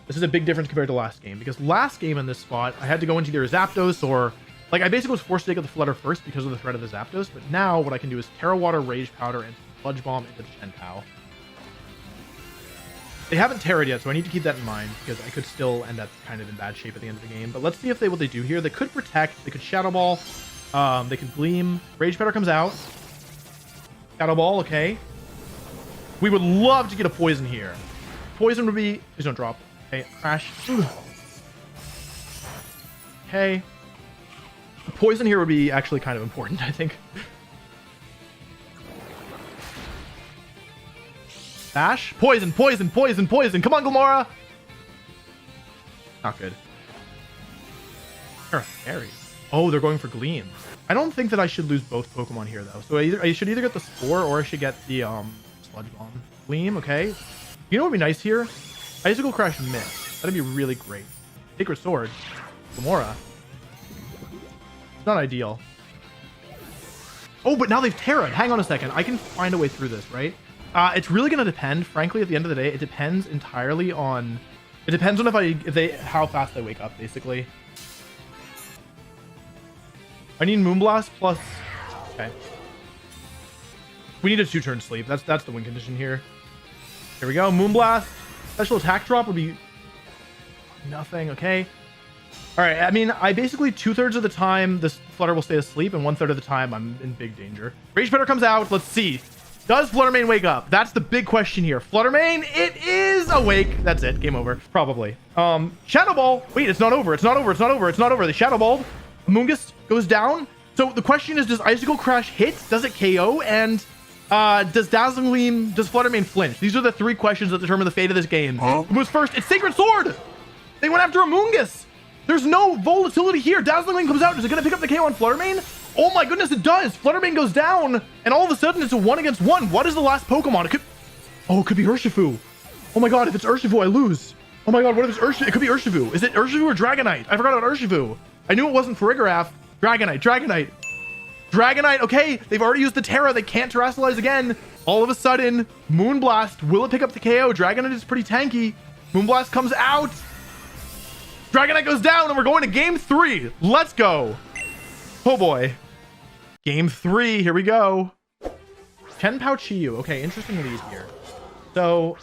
This is a big difference compared to last game, because last game in this spot, I had to go into either Zapdos or... Like, I basically was forced to take out the Flutter first because of the threat of the Zapdos, but now what I can do is Terra Water, Rage Powder, and Sludge Bomb into the Shenpao. They haven't Terra'd yet, so I need to keep that in mind, because I could still end up kind of in bad shape at the end of the game. But let's see what they do here. They could Protect, they could Shadow Ball, they could Gleam. Rage Powder comes out. Shadow Ball, okay. We would love to get a Poison here. Poison would be... Please don't drop. Okay, Crash. Ugh. Okay. Poison here would be actually kind of important, I think. Dash. Poison. Come on, Glamora. Not good. Fairy. Oh, they're going for Gleam. I don't think that I should lose both Pokemon here, though. So I should either get the Spore or I should get the Sludge Bomb. Gleam, okay. You know what would be nice here? Icicle Crash miss. That'd be really great. Sacred Sword. Glamora. It's not ideal. Oh, but now they've Terra'd. Hang on a second. I can find a way through this, right? It's really going to depend. Frankly, at the end of the day, it depends entirely on... It depends on how fast they wake up, basically. I need Moonblast plus... Okay. We need a 2-turn sleep. That's the win condition here. Here we go. Moonblast. Special attack drop would be... Nothing. Okay. Alright, I mean, I basically 2/3 of the time this Flutter will stay asleep, and 1/3 of the time I'm in big danger. Rage Powder comes out. Let's see. Does Fluttermane wake up? That's the big question here. Fluttermane, it is awake. That's it. Game over. Probably. Shadow Ball. Wait, it's not over. It's not over. They Shadow Balled. Amoonguss goes down. So the question is, does Icicle Crash hit? Does it KO? And does Dazzling Gleam, does Fluttermane flinch? These are the 3 questions that determine the fate of this game. Who moves first? It's Sacred Sword. They went after Amoonguss. There's no volatility here. Dazzling Gleam comes out. Is it going to pick up the KO on Fluttermane? Oh my goodness, it does. Fluttermane goes down, and all of a sudden it's a 1-against-1. What is the last Pokemon? It could be Urshifu. Oh my god, if it's Urshifu, I lose. Oh my god, what if it's Urshifu? It could be Urshifu. Is it Urshifu or Dragonite? I forgot about Urshifu. I knew it wasn't Farigiraf. Dragonite. Okay, they've already used the Terra. They can't Terrasilize again. All of a sudden, Moonblast. Will it pick up the KO? Dragonite is pretty tanky. Moonblast comes out. Dragonite goes down, and we're going to game 3. Let's go. Oh boy. Game 3. Here we go. Shenpao Chi-Yu. Okay, interesting lead here. So,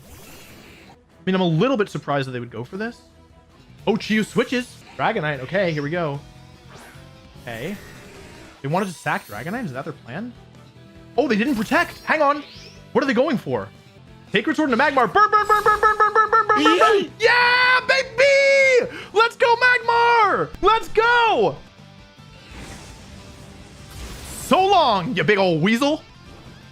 I mean, I'm a little bit surprised that they would go for this. Oh, Chi-Yu switches. Dragonite. Okay, here we go. Okay. They wanted to sack Dragonite? Is that their plan? Oh, they didn't protect. Hang on. What are they going for? Sacred Sword into Magmar. Burn. Yeah, baby! Let's go, Magmar! Let's go! So long, you big old weasel.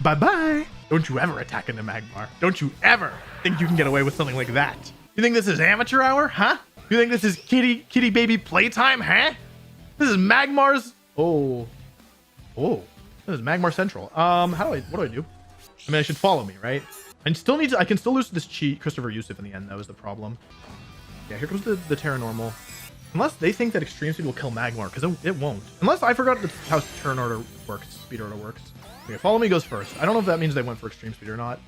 Bye-bye. Don't you ever attack into Magmar. Don't you ever think you can get away with something like that. You think this is amateur hour, huh? You think this is kitty baby playtime, huh? This is Magmar's... Oh. This is Magmar Central. What do I do? I mean, I should follow me, right? I can still lose to this Christopher Yusuf in the end, that was the problem. Yeah, here comes the Terra Normal. Unless they think that Extreme Speed will kill Magmar, because it won't. Unless I forgot how turn order works, speed order works. Okay, follow me goes first. I don't know if that means they went for Extreme Speed or not.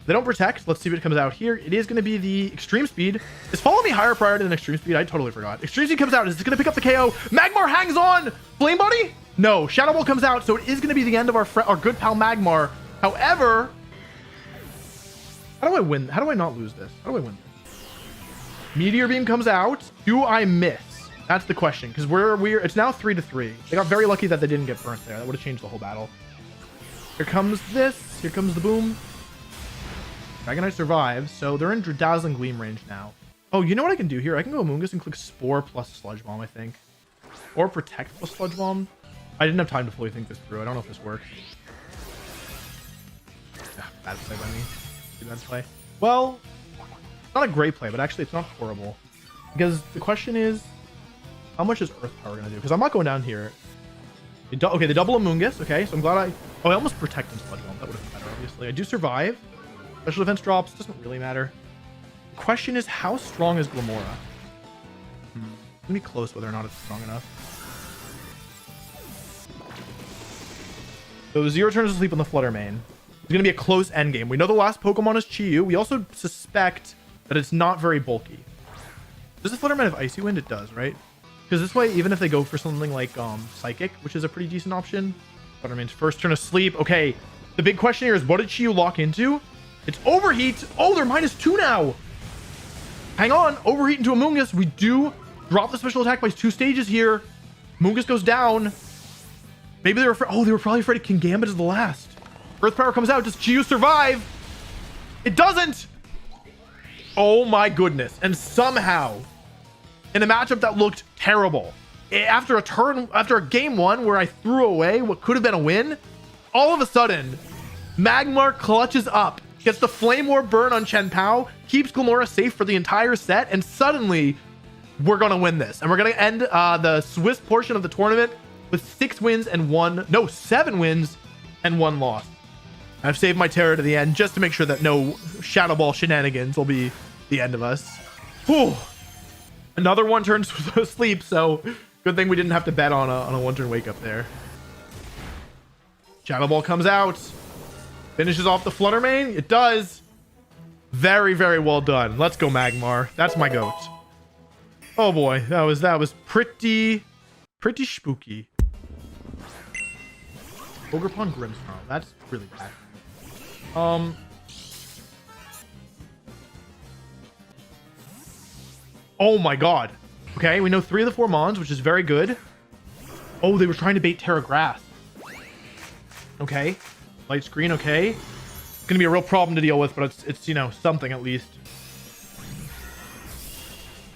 They don't protect. Let's see what comes out here. It is going to be the extreme speed. Is follow me higher priority than extreme speed? I totally forgot. Extreme speed comes out. Is it going to pick up the KO? Magmar hangs on. Flame Body? No. Shadow Ball comes out. So it is going to be the end of our good pal Magmar. However, how do I win? How do I not lose this? How do I win this? Meteor Beam comes out. Do I miss? That's the question. Because it's now 3-3. They got very lucky that they didn't get burnt there. That would have changed the whole battle. Here comes this. Here comes the boom. Dragonite survives, so they're in Dazzling Gleam range now. Oh, you know what I can do here? I can go Amoonguss and click Spore plus Sludge Bomb, I think. Or Protect plus Sludge Bomb. I didn't have time to fully think this through. I don't know if this works. Bad play by me. Bad play. Well, not a great play, but actually it's not horrible. Because the question is, how much is Earth Power going to do? Because I'm not going down here. Okay, the double Amoonguss. Okay, so I'm glad I almost protected Sludge Bomb. That would have been better, obviously. I do survive. Special defense drops. Doesn't really matter. The question is, how strong is Glamora? It's going to be close whether or not it's strong enough. So 0 turns to sleep on the Flutter Mane. It's going to be a close endgame. We know the last Pokemon is Chi-Yu. We also suspect that it's not very bulky. Does the Flutter Mane have Icy Wind? It does, right? Because this way, even if they go for something like Psychic, which is a pretty decent option, Flutter Mane's first turn of sleep. Okay, the big question here is, what did Chi-Yu lock into? It's Overheat. Oh, they're -2 now. Hang on. Overheat into Amoonguss. We do drop the special attack by 2 stages here. Amoonguss goes down. Maybe they were afraid. Oh, they were probably afraid King Gambit is the last. Earth Power comes out. Does Chi-Yu survive? It doesn't. Oh my goodness. And somehow, in a matchup that looked terrible, after a game 1 where I threw away what could have been a win, all of a sudden, Magmar clutches up, gets the Flame Orb burn on Chen Pao, keeps Glamora safe for the entire set, and suddenly we're going to win this. And we're going to end the Swiss portion of the tournament with 7 wins and 1 loss. I've saved my terror to the end just to make sure that no Shadow Ball shenanigans will be the end of us. Whew. Another 1 turn sleep, so good thing we didn't have to bet on a 1 turn wake up there. Shadow Ball comes out. Finishes off the Flutter Mane. It does. Very, very well done. Let's go, Magmar. That's my goat. Oh boy, that was pretty spooky. Ogerpon Grimmsnarl. That's really bad. Oh my god. Okay, we know 3 of the 4 Mons, which is very good. Oh, they were trying to bait Terra Grass. Okay. Light Screen, okay. It's gonna be a real problem to deal with, but it's you know, something at least.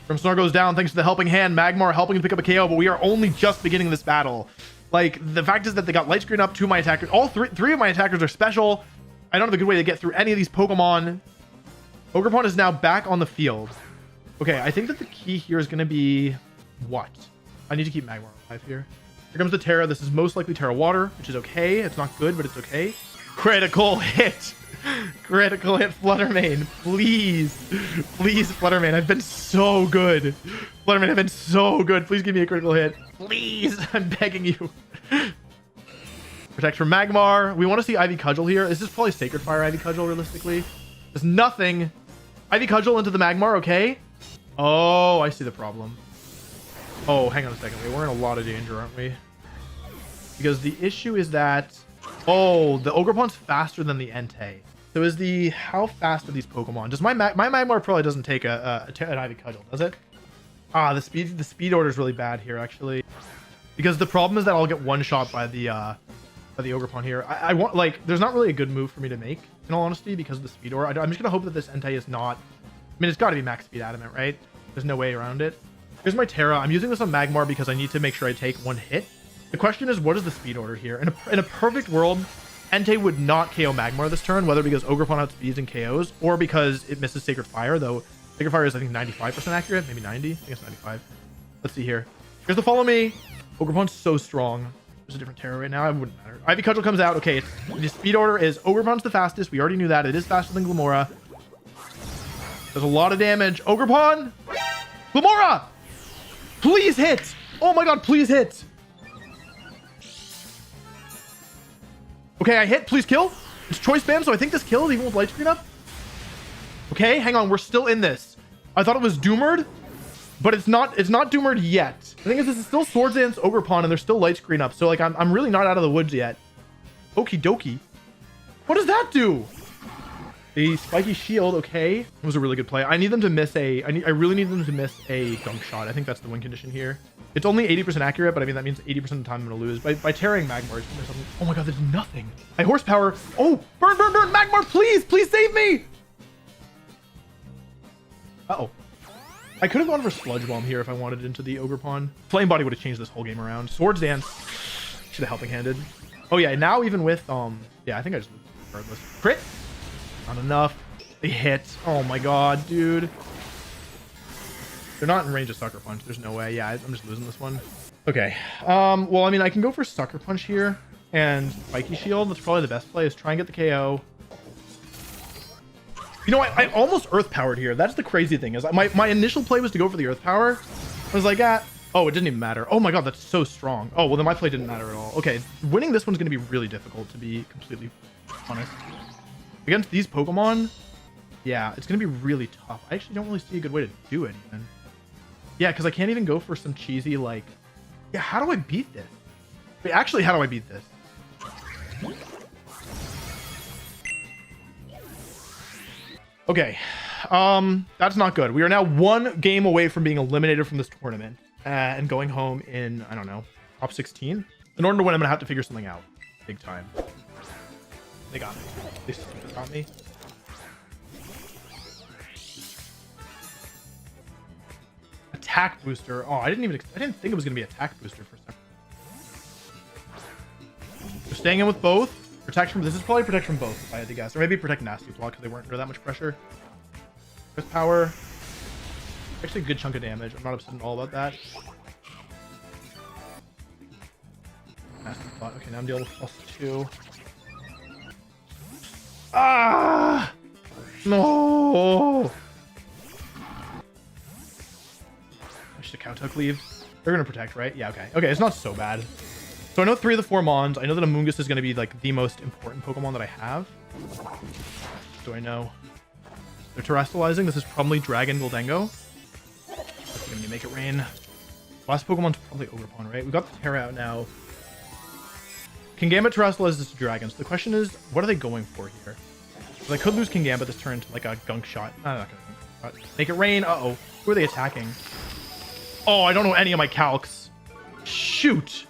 Grimmsnarl goes down thanks to the helping hand. Magmar helping to pick up a KO, but we are only just beginning this battle. Like, the fact is that they got Light Screen up 2 of my attackers. All three of my attackers are special. I don't have a good way to get through any of these Pokemon. Ogerpon is now back on the field. Okay, I think that the key here is gonna be what? I need to keep Magmar alive here. Here comes the Terra. This is most likely Terra Water, which is okay. It's not good, but it's okay. Critical hit. Critical hit, Flutter Mane. Please. Please, Flutter Mane. I've been so good. Flutter Mane, I've been so good. Please give me a critical hit. Please. I'm begging you. Protect from Magmar. We want to see Ivy Cudgel here. This is probably Sacred Fire Ivy Cudgel, realistically. There's nothing. Ivy Cudgel into the Magmar, okay. Oh, I see the problem. Oh, hang on a second. We're in a lot of danger, aren't we? Because the issue is that... Oh, the Ogerpon's faster than the Entei. So is the... How fast are these Pokemon? Does my Magmar probably doesn't take an Ivy Cudgel, does it? Ah, the speed order is really bad here, actually. Because the problem is that I'll get one-shot by the Ogerpon here. I want... Like, there's not really a good move for me to make, in all honesty, because of the speed order. I'm just going to hope that this Entei is not... I mean, it's got to be max speed adamant, right? There's no way around it. Here's my Terra. I'm using this on Magmar because I need to make sure I take 1 hit. The question is, what is the speed order here? In a perfect world, Entei would not KO Magmar this turn, whether because Ogerpon outspeeds and KOs, or because it misses Sacred Fire, though Sacred Fire is, I think, 95% accurate, maybe 90. I think it's 95. Let's see here. Here's the Follow Me. Ogerpon's so strong. There's a different Terra right now. It wouldn't matter. Ivy Cudgel comes out. Okay, the speed order is Ogerpon's the fastest. We already knew that. It is faster than Glamora. There's a lot of damage. Ogerpon! Glamora! Please hit! Oh my god, please hit! Okay, I hit. Please kill. It's choice spam, so I think this kills even with Light Screen up. Okay, hang on. We're still in this. I thought it was Doomered, but it's not Doomered yet. The thing is, this is still Swords Dance Ogerpon, and there's still light screen up. So like, I'm really not out of the woods yet. Okie dokie. What does that do? The spiky shield, okay. It was a really good play. I need them to miss I really need them to miss a gunk shot. I think that's the win condition here. It's only 80% accurate, but I mean, that means 80% of the time I'm going to lose. By tearing Magmar, oh my god, there's nothing. I horsepower. Oh, burn, burn, burn. Magmar, please, please save me. Uh-oh. I could have gone for Sludge Bomb here if I wanted into the Ogerpon. Flame Body would have changed this whole game around. Swords Dance. Should have helping handed. Oh yeah, now even with, yeah, I think I just regardless. Crit. Not enough. They hit. Oh my god, dude. They're not in range of Sucker Punch. There's no way. Yeah, I'm just losing this one. Okay. Well, I mean, I can go for Sucker Punch here and Spiky Shield. That's probably the best play, is try and get the KO. You know, I almost Earth Powered here. That's the crazy thing, is my initial play was to go for the Earth Power. I was like, oh, it didn't even matter. Oh my god, that's so strong. Oh, well, then my play didn't matter at all. Okay, winning this one's going to be really difficult, to be completely honest. Against these Pokemon, yeah, it's going to be really tough. I actually don't really see a good way to do it, even. Yeah, because I can't even go for some cheesy, like... Yeah, how do I beat this? Wait, actually, how do I beat this? Okay. That's not good. We are now one game away from being eliminated from this tournament. And going home in, I don't know, top 16. In order to win, I'm going to have to figure something out. Big time. They got me. They got me. Attack booster. Oh, I didn't think it was gonna be attack booster for a second. We're staying in with both. Protect from, this is probably protect from both, if I had to guess. Or maybe protect nasty block because they weren't under that much pressure. Earth power. Actually a good chunk of damage. I'm not upset at all about that. Nasty block. Okay, now I'm dealing with +2. Ah! No! The Cowtuck leave. They're gonna protect, right? Yeah, okay. Okay, it's not so bad. So I know 3 of the 4 Mons. I know that Amoonguss is gonna be like the most important Pokemon that I have. Do I know? They're terrestrializing. This is probably Dragon Goldengo. That's gonna make it rain. Last Pokemon's probably Ogerpon, right? We got the Terra out now. Kingambit terrestrializes this Dragon. So the question is, what are they going for here? Because I could lose Kingambit this turn to like a gunk shot. I'm not gonna make it rain. Uh-oh. Who are they attacking? Oh, I don't know any of my calcs. Shoot.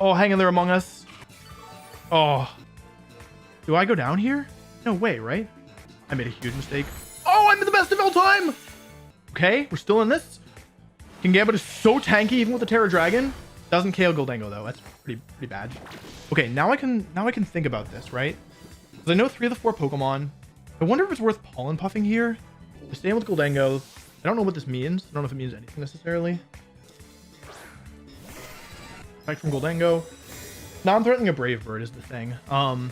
Oh, hang in there Among Us. Oh. Do I go down here? No way, right? I made a huge mistake. Oh, I'm the best of all time. Okay, we're still in this. Kingambit is so tanky, even with the Terra Dragon. Doesn't KO Goldengo, though. That's pretty bad. Okay, now I can think about this, right? Because I know 3 of the 4 Pokemon. I wonder if it's worth Pollen Puffing here. I stay in with Goldengo. I don't know what this means. I don't know if it means anything necessarily. Attack from Goldengo. Now I'm threatening a Brave Bird is the thing. Oh,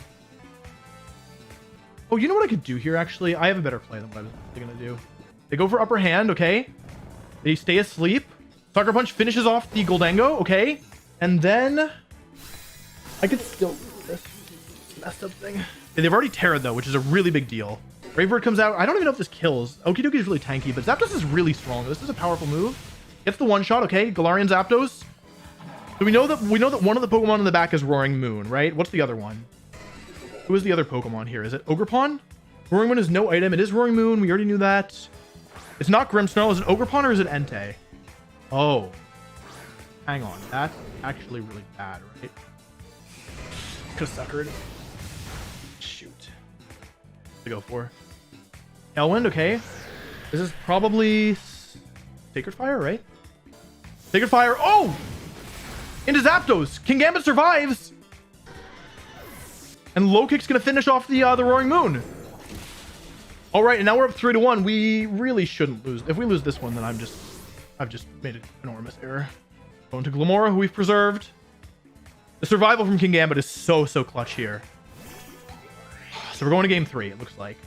you know what I could do here, actually? I have a better play than what I was going to do. They go for upper hand, okay? They stay asleep. Sucker Punch finishes off the Goldengo, okay? And then... I could still do this messed up thing. They've already Terra'd, though, which is a really big deal. Brave Bird comes out. I don't even know if this kills. Okie Dokie is really tanky, but Zapdos is really strong. This is a powerful move. Gets the one shot. Okay, Galarian Zapdos. So we know that one of the Pokemon in the back is Roaring Moon, right? What's the other one? Who is the other Pokemon here? Is it Ogerpon? Roaring Moon is no item. It is Roaring Moon. We already knew that. It's not Grimmsnarl. Is it Ogerpon or is it Entei? Oh, hang on. That's actually really bad, right? Could have suckered. Shoot. To go for. Tailwind, okay. This is probably Sacred Fire, right? Sacred Fire. Oh! Into Zapdos. Kingambit survives. And Low Kick's gonna finish off the Roaring Moon. All right, and now we're up 3-1. We really shouldn't lose. If we lose this one, then I've just made an enormous error. Going to Glamora, who we've preserved. The survival from Kingambit is so clutch here. So we're going to game 3, it looks like.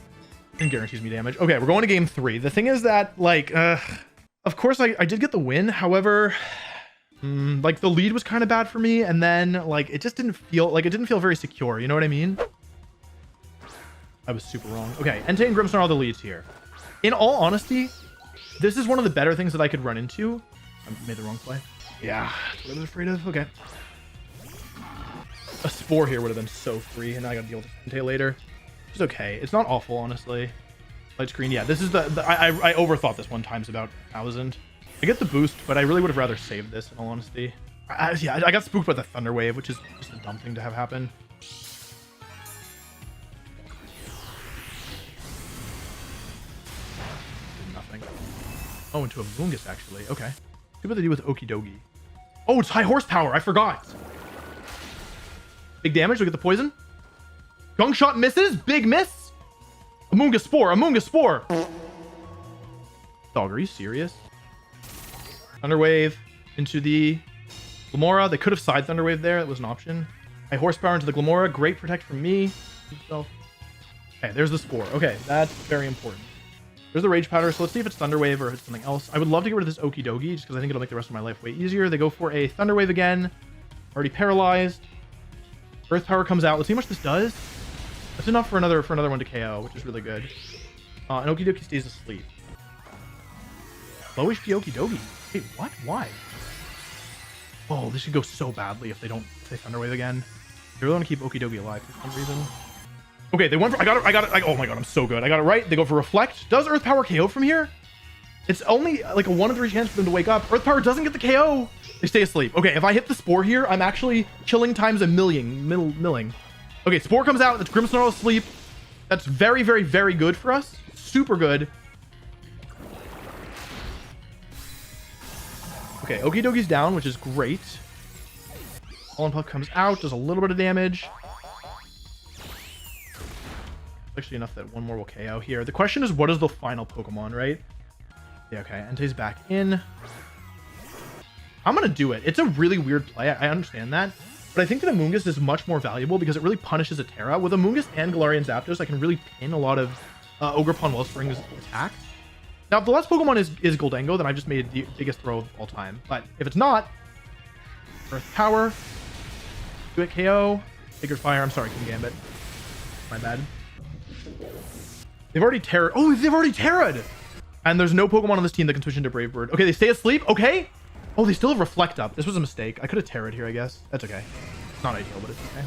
And guarantees me damage. Okay, we're going to game 3. The thing is that, like, of course I did get the win. However, like the lead was kind of bad for me. And then like, it just didn't feel very secure. You know what I mean? I was super wrong. Okay, Entei and Grimmsnarl are the leads here. In all honesty, this is one of the better things that I could run into. I made the wrong play. Yeah, that's what I was afraid of. Okay. A Spore here would have been so free, and now I gotta deal with Entei later. It's okay. It's not awful, honestly. Light screen, yeah. This is I overthought this one times about 1,000. I get the boost, but I really would have rather saved this, in all honesty. Yeah, I got spooked by the Thunder Wave, which is just a dumb thing to have happen. Did nothing. Oh, into a Moongus, actually. Okay. See what they do with Okie Dokie. Oh, it's high horsepower. I forgot. Big damage. Look at the poison. Gunk Shot misses. Big miss. Amoonga Spore. Amoonga Spore. Dog, are you serious? Thunderwave into the Glamora. They could have side Thunderwave there. That was an option. High horsepower into the Glamora. Great protect from me. Okay, there's the Spore. Okay, that's very important. There's the Rage Powder. So let's see if it's Thunderwave or if it's something else. I would love to get rid of this Okie Dokie just because I think it'll make the rest of my life way easier. They go for a Thunderwave again. Already paralyzed. Earth Power comes out. Let's see how much this does. That's enough for another one to KO, which is really good. And Okie Dokie stays asleep. Low HP Okie Dokie. Wait, what? Why? Oh, this should go so badly if they don't say Thunderwave again. They really want to keep Okie Dokie alive for some reason. Okay, they went for... I got it. Oh my god, I'm so good. I got it right. They go for Reflect. Does Earth Power KO from here? It's only like a 1 in 3 chance for them to wake up. Earth Power doesn't get the KO. They stay asleep. Okay, if I hit the Spore here, I'm actually killing times a milling. Okay, Spore comes out. That's Grimmsnarl asleep. That's very, very, very good for us. Super good. Okay, Okie Dokie's down, which is great. Fallen Puff comes out, does a little bit of damage. Actually enough that one more will KO here. The question is, what is the final Pokemon, right? Yeah, okay. Entei's back in. I'm going to do it. It's a really weird play. I understand that. But I think that Amoonguss is much more valuable because it really punishes a Terra. With Amoonguss and Galarian Zapdos, I can really pin a lot of Ogerpon Wellspring's attack. Now, if the last Pokemon is Goldengo, then I just made the biggest throw of all time. But if it's not, Earth Power, do it KO, Sacred Fire. I'm sorry, King Gambit. My bad. They've already Terra'd. Oh, they've already Terra'd! And there's no Pokemon on this team that can switch into Brave Bird. Okay, they stay asleep. Okay. Oh, they still have Reflect up. This was a mistake. I could have Terra'd here, I guess. That's okay. Not ideal, but it's okay.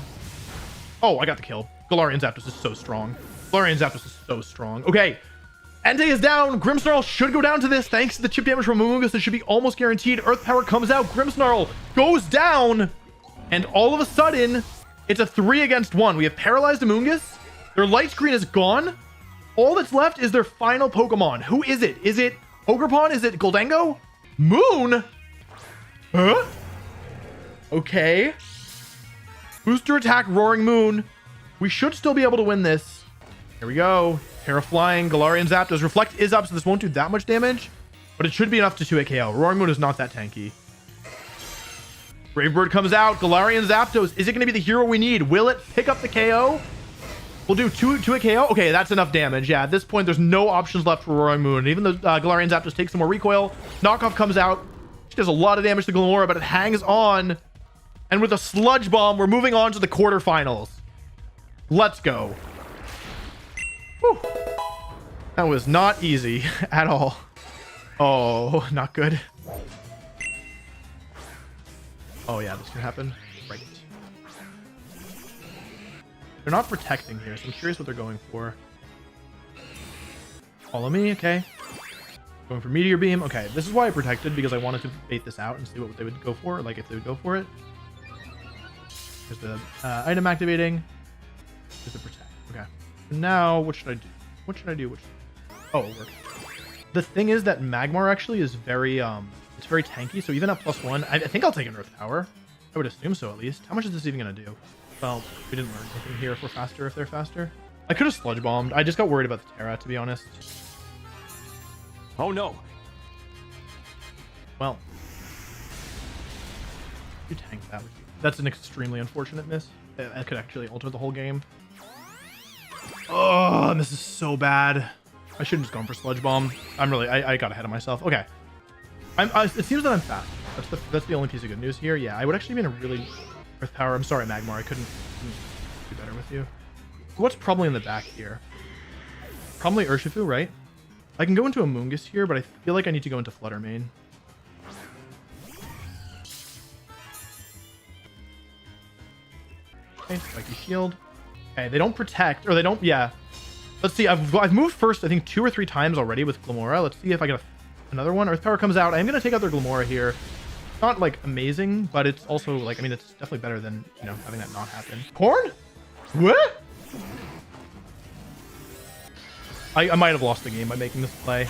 Oh, I got the kill. Galarian Zapdos is so strong. Galarian Zapdos is so strong. Okay. Entei is down. Grimmsnarl should go down to this. Thanks to the chip damage from Amoonguss, it should be almost guaranteed. Earth Power comes out. Grimmsnarl goes down. And all of a sudden, it's a 3 against 1. We have paralyzed Amoonguss. Their light screen is gone. All that's left is their final Pokemon. Who is it? Is it Ogerpon? Is it Goldengo? Moon? Huh? Okay. Booster attack, Roaring Moon. We should still be able to win this. Here we go. Terra Flying, Galarian Zapdos. Reflect is up, so this won't do that much damage. But it should be enough to 2-hit KO. Roaring Moon is not that tanky. Brave Bird comes out. Galarian Zapdos. Is it going to be the hero we need? Will it pick up the KO? We'll do 2-hit KO. Okay, that's enough damage. Yeah, at this point, there's no options left for Roaring Moon. Even though Galarian Zapdos takes some more recoil, Knockoff comes out. She does a lot of damage to Glamora, but it hangs on. And with a Sludge Bomb, we're moving on to the quarterfinals. Let's go. Whew. That was not easy at all. Oh, not good. Oh, yeah, this can happen. Right. They're not protecting here, so I'm curious what they're going for. Follow me, okay. Going for Meteor Beam. Okay, this is why I protected, because I wanted to bait this out and see what they would go for, like if they would go for it. There's the item activating. There's the protect. Okay. Now, what should I do? What should I do? Oh, it worked. The thing is that Magmar actually is very, it's very tanky, so even at +1, I think I'll take an Earth Power. I would assume so, at least. How much is this even going to do? Well, we didn't learn anything here if we're faster, if they're faster. I could have Sludge Bombed. I just got worried about the Terra, to be honest. Oh no. Well. You tank that. That's an extremely unfortunate miss. That could actually alter the whole game. Oh, this is so bad. I should have just gone for Sludge Bomb. I got ahead of myself. Okay. It seems that I'm fast. That's the only piece of good news here. Yeah, I would actually be in a really... Earth Power. I'm sorry, Magmar. I couldn't do better with you. What's probably in the back here? Probably Urshifu, right? I can go into Amoonguss here, but I feel like I need to go into Fluttermane. Okay, Spiky Shield. Okay, they don't protect, or they don't, yeah. Let's see, I've moved first, I think 2 or 3 times already with Glamora. Let's see if I get another one. Earth Power comes out. I'm going to take out their Glamora here. Not, like, amazing, but it's also, like, I mean, it's definitely better than, you know, having that not happen. Corn? What? I might have lost the game by making this play.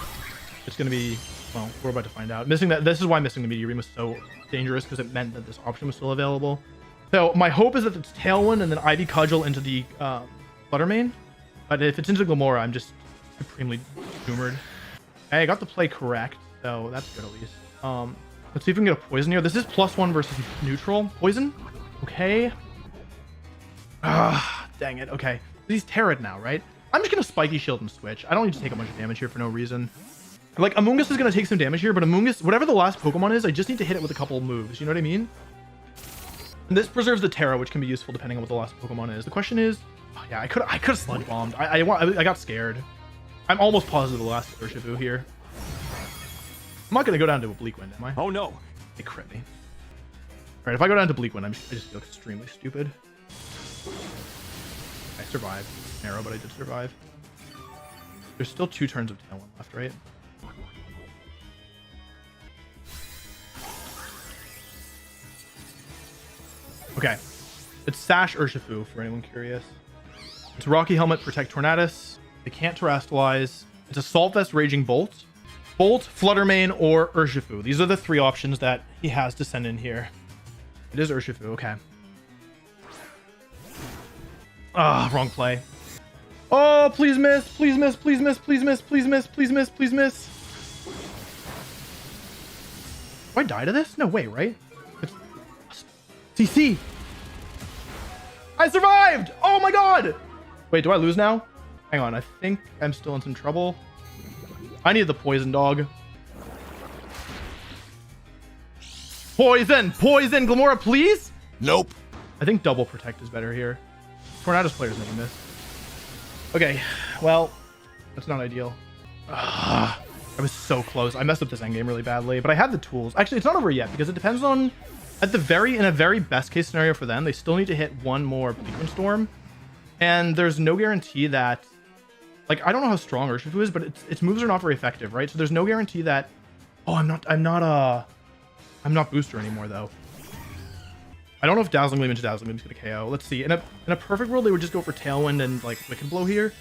It's going to be, well, we're about to find out. Missing that, this is why missing the Meteorine was so dangerous, because it meant that this option was still available. So my hope is that it's Tailwind and then Ivy Cudgel into the Fluttermane. But if it's into Glamora, I'm just supremely doomed. Hey, I got the play correct, so that's good at least. Let's see if we can get a poison here. This is +1 versus neutral. Poison? Okay. Ah, dang it. Okay. He's Terrid now, right? I'm just going to Spiky Shield and switch. I don't need to take a bunch of damage here for no reason. Like, Amoonguss is going to take some damage here, but Amoonguss, whatever the last Pokemon is, I just need to hit it with a couple moves. You know what I mean? And this preserves the Terra, which can be useful depending on what the last Pokemon is. The question is, oh, yeah, I could have Sludge Bombed. I got scared. I'm almost positive the last Urshifu here. I'm not going to go down to a Bleak Wind, am I? Oh no. They crit me. Alright, if I go down to Bleak Wind, I just feel extremely stupid. I survived. Narrow, but I did survive. There's still 2 turns of Tailwind left, right? Okay. It's Sash Urshifu, for anyone curious. It's Rocky Helmet, Protect Tornadus. They can't Terrestrialize. It's Assault Vest, Raging Bolt. Bolt, Fluttermane, or Urshifu. These are the 3 options that he has to send in here. It is Urshifu, okay. Ah, wrong play. Oh, please miss, please miss, please miss, please miss, please miss, please miss, please miss. Do I die to this? No way, right? It's... CC! I survived! Oh my god! Wait, do I lose now? Hang on, I think I'm still in some trouble. I need the poison dog. Poison! Poison! Glamora, please? Nope. I think double protect is better here. Tornadus players never miss. Okay, well, that's not ideal. I was so close. I messed up this endgame really badly, but I had the tools. Actually, it's not over yet because it depends on, in a very best case scenario for them, they still need to hit 1 more Bleak Wind Storm. And there's no guarantee that, like, I don't know how strong Urshifu is, but its moves are not very effective, right? So there's no guarantee that, oh, I'm not booster anymore though. I don't know if Dazzling Gleam into Dazzling Gleam is going to KO. Let's see. In a perfect world, they would just go for Tailwind and like Wicked Blow here.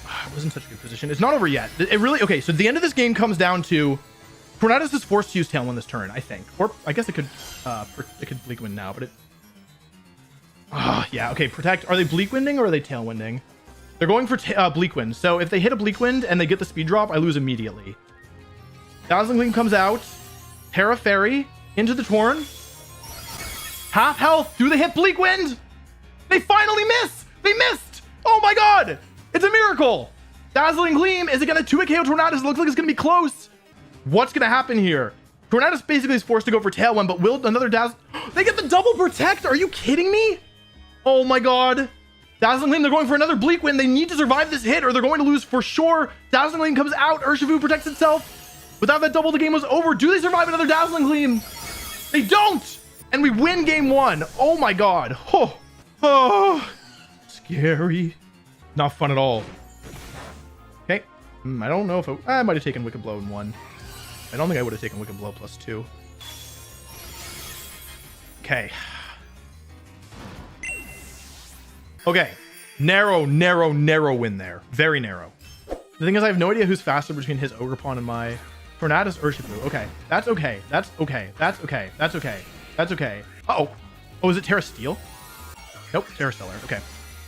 I was in such a good position. It's not over yet. It really, okay, so the end of this game comes down to Tornadus is forced to use Tailwind this turn, I think. Or I guess it could Bleak Wind now, but it... yeah, okay, Protect. Are they Bleak Winding or are they Tailwinding? They're going for Bleak Wind. So if they hit a Bleak Wind and they get the speed drop, I lose immediately. Dazzling Gleam comes out. Terra Fairy into the Torn. Half health. Do they hit Bleak Wind? They finally miss. They missed. Oh my god. It's a miracle. Dazzling Gleam. Is it going to 2-hit KO Tornadus? It looks like it's going to be close. What's going to happen here? Tornadus basically is forced to go for Tailwind, but will another Dazzle... They get the double protect. Are you kidding me? Oh my god. Dazzling Gleam, they're going for another Bleak Wind. They need to survive this hit or they're going to lose for sure. Dazzling Gleam comes out. Urshifu protects itself. Without that double, the game was over. Do they survive another Dazzling Gleam? They don't. And we win game 1. Oh my god. Oh, scary. Not fun at all. Okay. I don't know if I might have taken Wicked Blow in 1. I don't think I would have taken Wicked Blow +2. Okay. Okay. Narrow win there. Very narrow. The thing is, I have no idea who's faster between his Ogerpon and my Tornadus Urshifu. Okay. That's okay. That's okay. That's okay. That's okay. That's okay. Uh-oh. Oh, is it Terra Steel? Nope. Terra Stellar. Okay.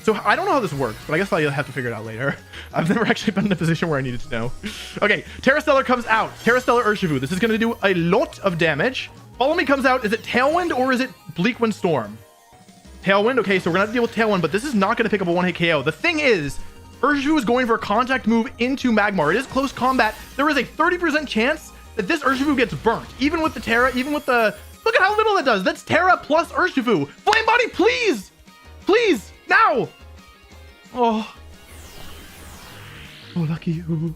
So I don't know how this works, but I guess I'll have to figure it out later. I've never actually been in a position where I needed to know. Okay. Terra Stellar comes out. Terra Stellar Urshifu. This is going to do a lot of damage. Follow Me comes out. Is it Tailwind or is it Bleak Wind Storm? Tailwind. Okay, so we're going to have to deal with Tailwind, but this is not going to pick up a 1-hit KO. The thing is, Urshifu is going for a contact move into Magmar. It is close combat. There is a 30% chance that this Urshifu gets burnt. Even with the Terra, even with the... Look at how little that does. That's Terra plus Urshifu. Flame Body, please! Please! Now! Oh, lucky you.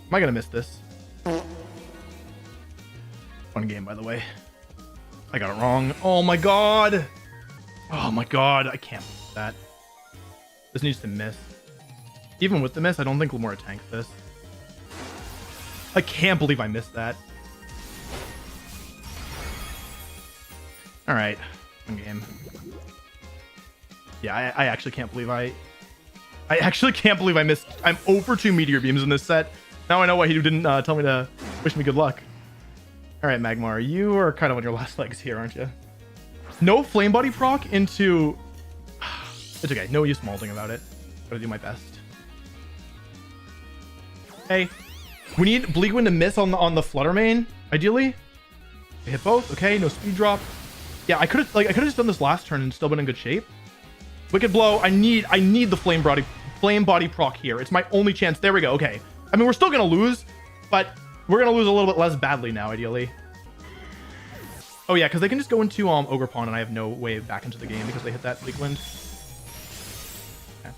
Am I gonna miss this? Fun game, by the way. I got it wrong. Oh my god. Oh my god. I can't believe that. This needs to miss. Even with the miss, I don't think Glamora tanks this. I can't believe I missed that. All right. Fun game. Yeah, I actually can't believe I actually can't believe I missed. I'm 0 for 2 Meteor Beams in this set. Now I know why he didn't tell me to wish me good luck. All right, Magmar, you are kind of on your last legs here, aren't you? No Flame Body proc into... It's okay. No use molding about it. Gotta do my best. Hey, we need Bleak Wind to miss on the Flutter Mane, ideally. I hit both. Okay, no speed drop. Yeah, I could have just done this last turn and still been in good shape. Wicked Blow. I need the Flame Body proc here. It's my only chance. There we go. Okay. I mean, we're still gonna lose, but we're gonna lose a little bit less badly now, ideally. Oh yeah, because they can just go into Ogre Pawn, and I have no way back into the game because they hit that Bleak Wind. Okay.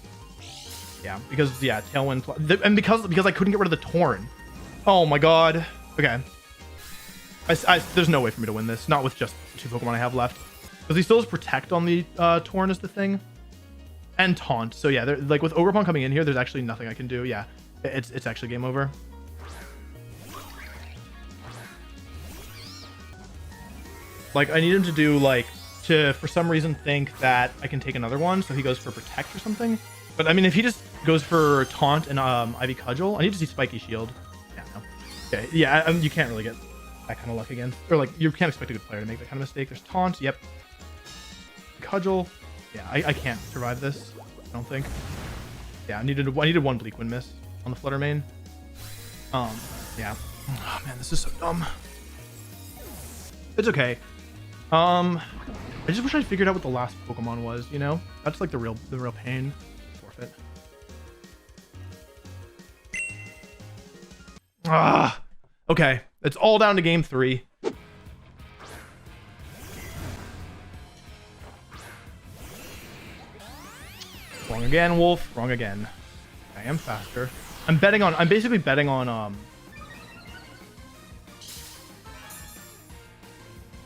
Yeah, because Tailwind, and because I couldn't get rid of the Torn. Oh my god. Okay. There's no way for me to win this, not with just 2 Pokemon I have left, because he still has Protect on the Torn is the thing, and Taunt. So yeah, like with Ogre Pawn coming in here, there's actually nothing I can do. Yeah, it's actually game over. Like, I need him to do, like, to, for some reason, think that I can take another one, so he goes for Protect or something. But, I mean, if he just goes for Taunt and Ivy Cudgel, I need to see Spiky Shield. Yeah, no. Okay, yeah, you can't really get that kind of luck again. Or, like, you can't expect a good player to make that kind of mistake. There's Taunt, yep. Cudgel. Yeah, I can't survive this, I don't think. Yeah, I needed 1 Bleak Wind miss on the Flutter Mane. Yeah. Oh, man, this is so dumb. It's okay. I just wish I figured out what the last Pokemon was, you know? That's like the real pain. Forfeit. Ah, okay. It's all down to game 3. Wrong again, Wolf. Wrong again. I am faster. I'm basically betting on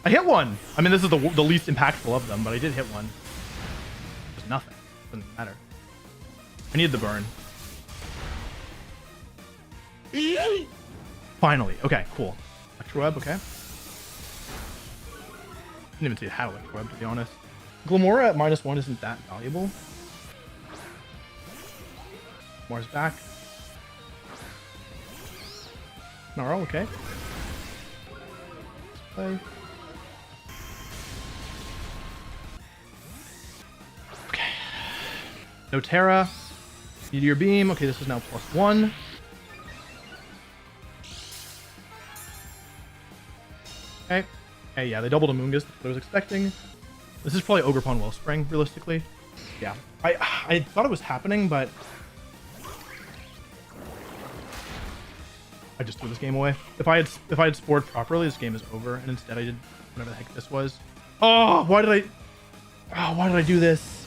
I hit one. I mean, this is the least impactful of them, but I did hit one. There's nothing. Doesn't matter. I need the burn. Finally. Okay, cool. Electro Web, okay. Didn't even see it had Electro Web, to be honest. Glamora at -1 isn't that valuable. Glamora's back. Gnarl, okay. Play. No Terra. Meteor Beam. Okay, this is now +1. Okay. Hey, yeah, they doubled Amoonguss. That's what I was expecting. This is probably Ogre Pawn Wellspring, realistically. Yeah. I thought it was happening, but I just threw this game away. If I had spored properly, this game is over, and instead I did whatever the heck this was. Oh, why did I do this?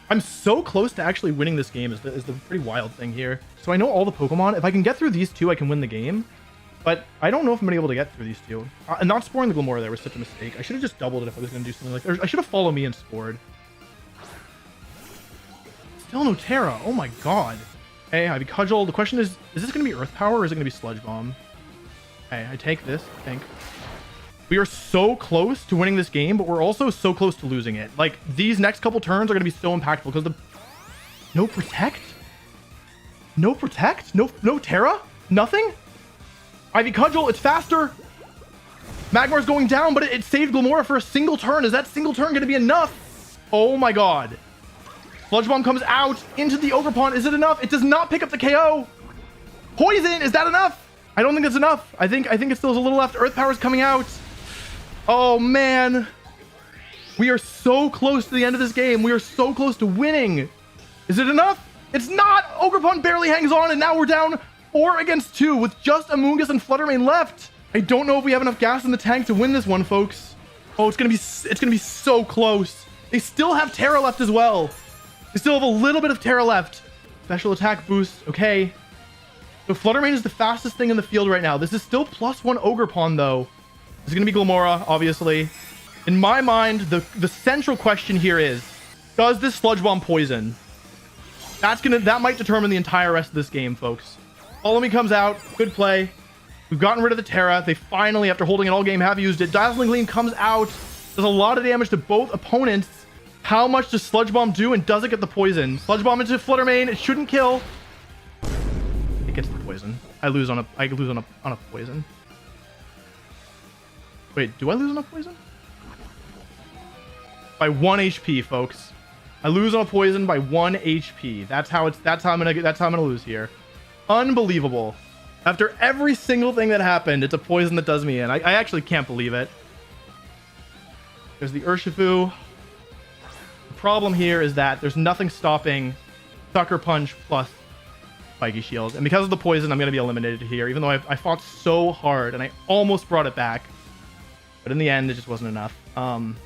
I'm so close to actually winning this game is the pretty wild thing here. So I know all the Pokemon. If I can get through these 2, I can win the game. But I don't know if I'm going to be able to get through these 2. And not sporing the Glamora there was such a mistake. I should have just doubled it if I was going to do something like that. I should have followed me and spored. Still no Terra. Oh my god. Hey, Ivy Cudgel. The question is this going to be Earth Power or is it going to be Sludge Bomb? Hey, I take this, I think. We are so close to winning this game, but we're also so close to losing it. Like, these next couple turns are going to be so impactful because no Protect? No Protect? No Terra? Nothing? Ivy Cudgel, it's faster. Magmar's going down, but it saved Glamora for a single turn. Is that single turn going to be enough? Oh my god. Sludge Bomb comes out into the Ogre Pawn. Is it enough? It does not pick up the KO. Poison, is that enough? I don't think it's enough. I think it still has a little left. Earth Power is coming out. Oh man, we are so close to the end of this game. We are so close to winning. Is it enough? It's not. Ogre Pawn barely hangs on, and now we're down 4 against 2 with just Amoonguss and Flutter Mane left. I don't know if we have enough gas in the tank to win this one, folks. Oh, it's gonna be so close. They still have Terra left as well. They still have a little bit of Terra left. Special attack boost. Okay. So Flutter Mane is the fastest thing in the field right now. This is still +1 Ogerpon, though. This is going to be Glamora, obviously. In my mind, the central question here is, does this Sludge Bomb poison? That might determine the entire rest of this game, folks. Follow Me comes out. Good play. We've gotten rid of the Terra. They finally, after holding it all game, have used it. Dazzling Gleam comes out. Does a lot of damage to both opponents. How much does Sludge Bomb do, and does it get the poison? Sludge Bomb into Flutter Mane. It shouldn't kill. It gets the poison. I lose on a poison. Wait, do I lose on a poison? By 1 HP, folks. I lose on a poison by 1 HP. That's how I'm gonna lose here. Unbelievable. After every single thing that happened, it's a poison that does me in. I actually can't believe it. There's the Urshifu. The problem here is that there's nothing stopping Sucker Punch plus Spiky Shield. And because of the poison, I'm going to be eliminated here, even though I fought so hard and I almost brought it back. But in the end, it just wasn't enough. I'm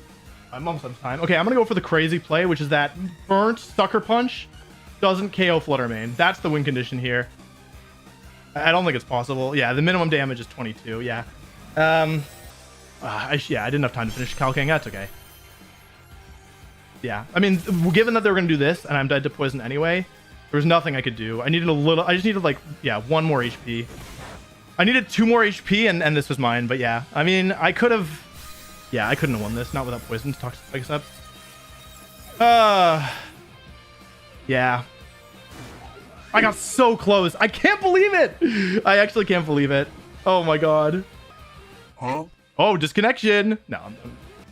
almost out of time. Okay, I'm going to go for the crazy play, which is that Burnt Sucker Punch doesn't KO Flutter Mane. That's the win condition here. I don't think it's possible. Yeah, the minimum damage is 22. Yeah. I didn't have time to finish Calking. That's okay. Yeah, I mean, given that they were going to do this and I'm dead to poison anyway, there was nothing I could do. I just needed like, yeah, 1 more HP. I needed 2 more HP and this was mine. But yeah, I mean, I couldn't have won this. Not without poison to Toxic Spikes up. Yeah. I got so close. I can't believe it. I actually can't believe it. Oh my God. Huh? Oh, disconnection. No.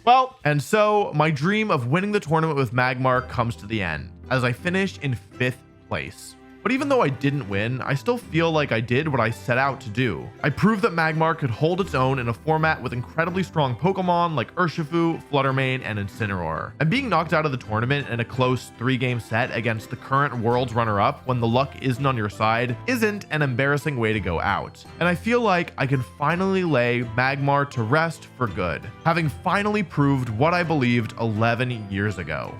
Well, and so my dream of winning the tournament with Magmar comes to the end as I finished in 5th place. But even though I didn't win, I still feel like I did what I set out to do. I proved that Magmar could hold its own in a format with incredibly strong Pokemon like Urshifu, Flutter Mane, and Incineroar. And being knocked out of the tournament in a close 3-game set against the current world's runner-up when the luck isn't on your side isn't an embarrassing way to go out. And I feel like I can finally lay Magmar to rest for good, having finally proved what I believed 11 years ago.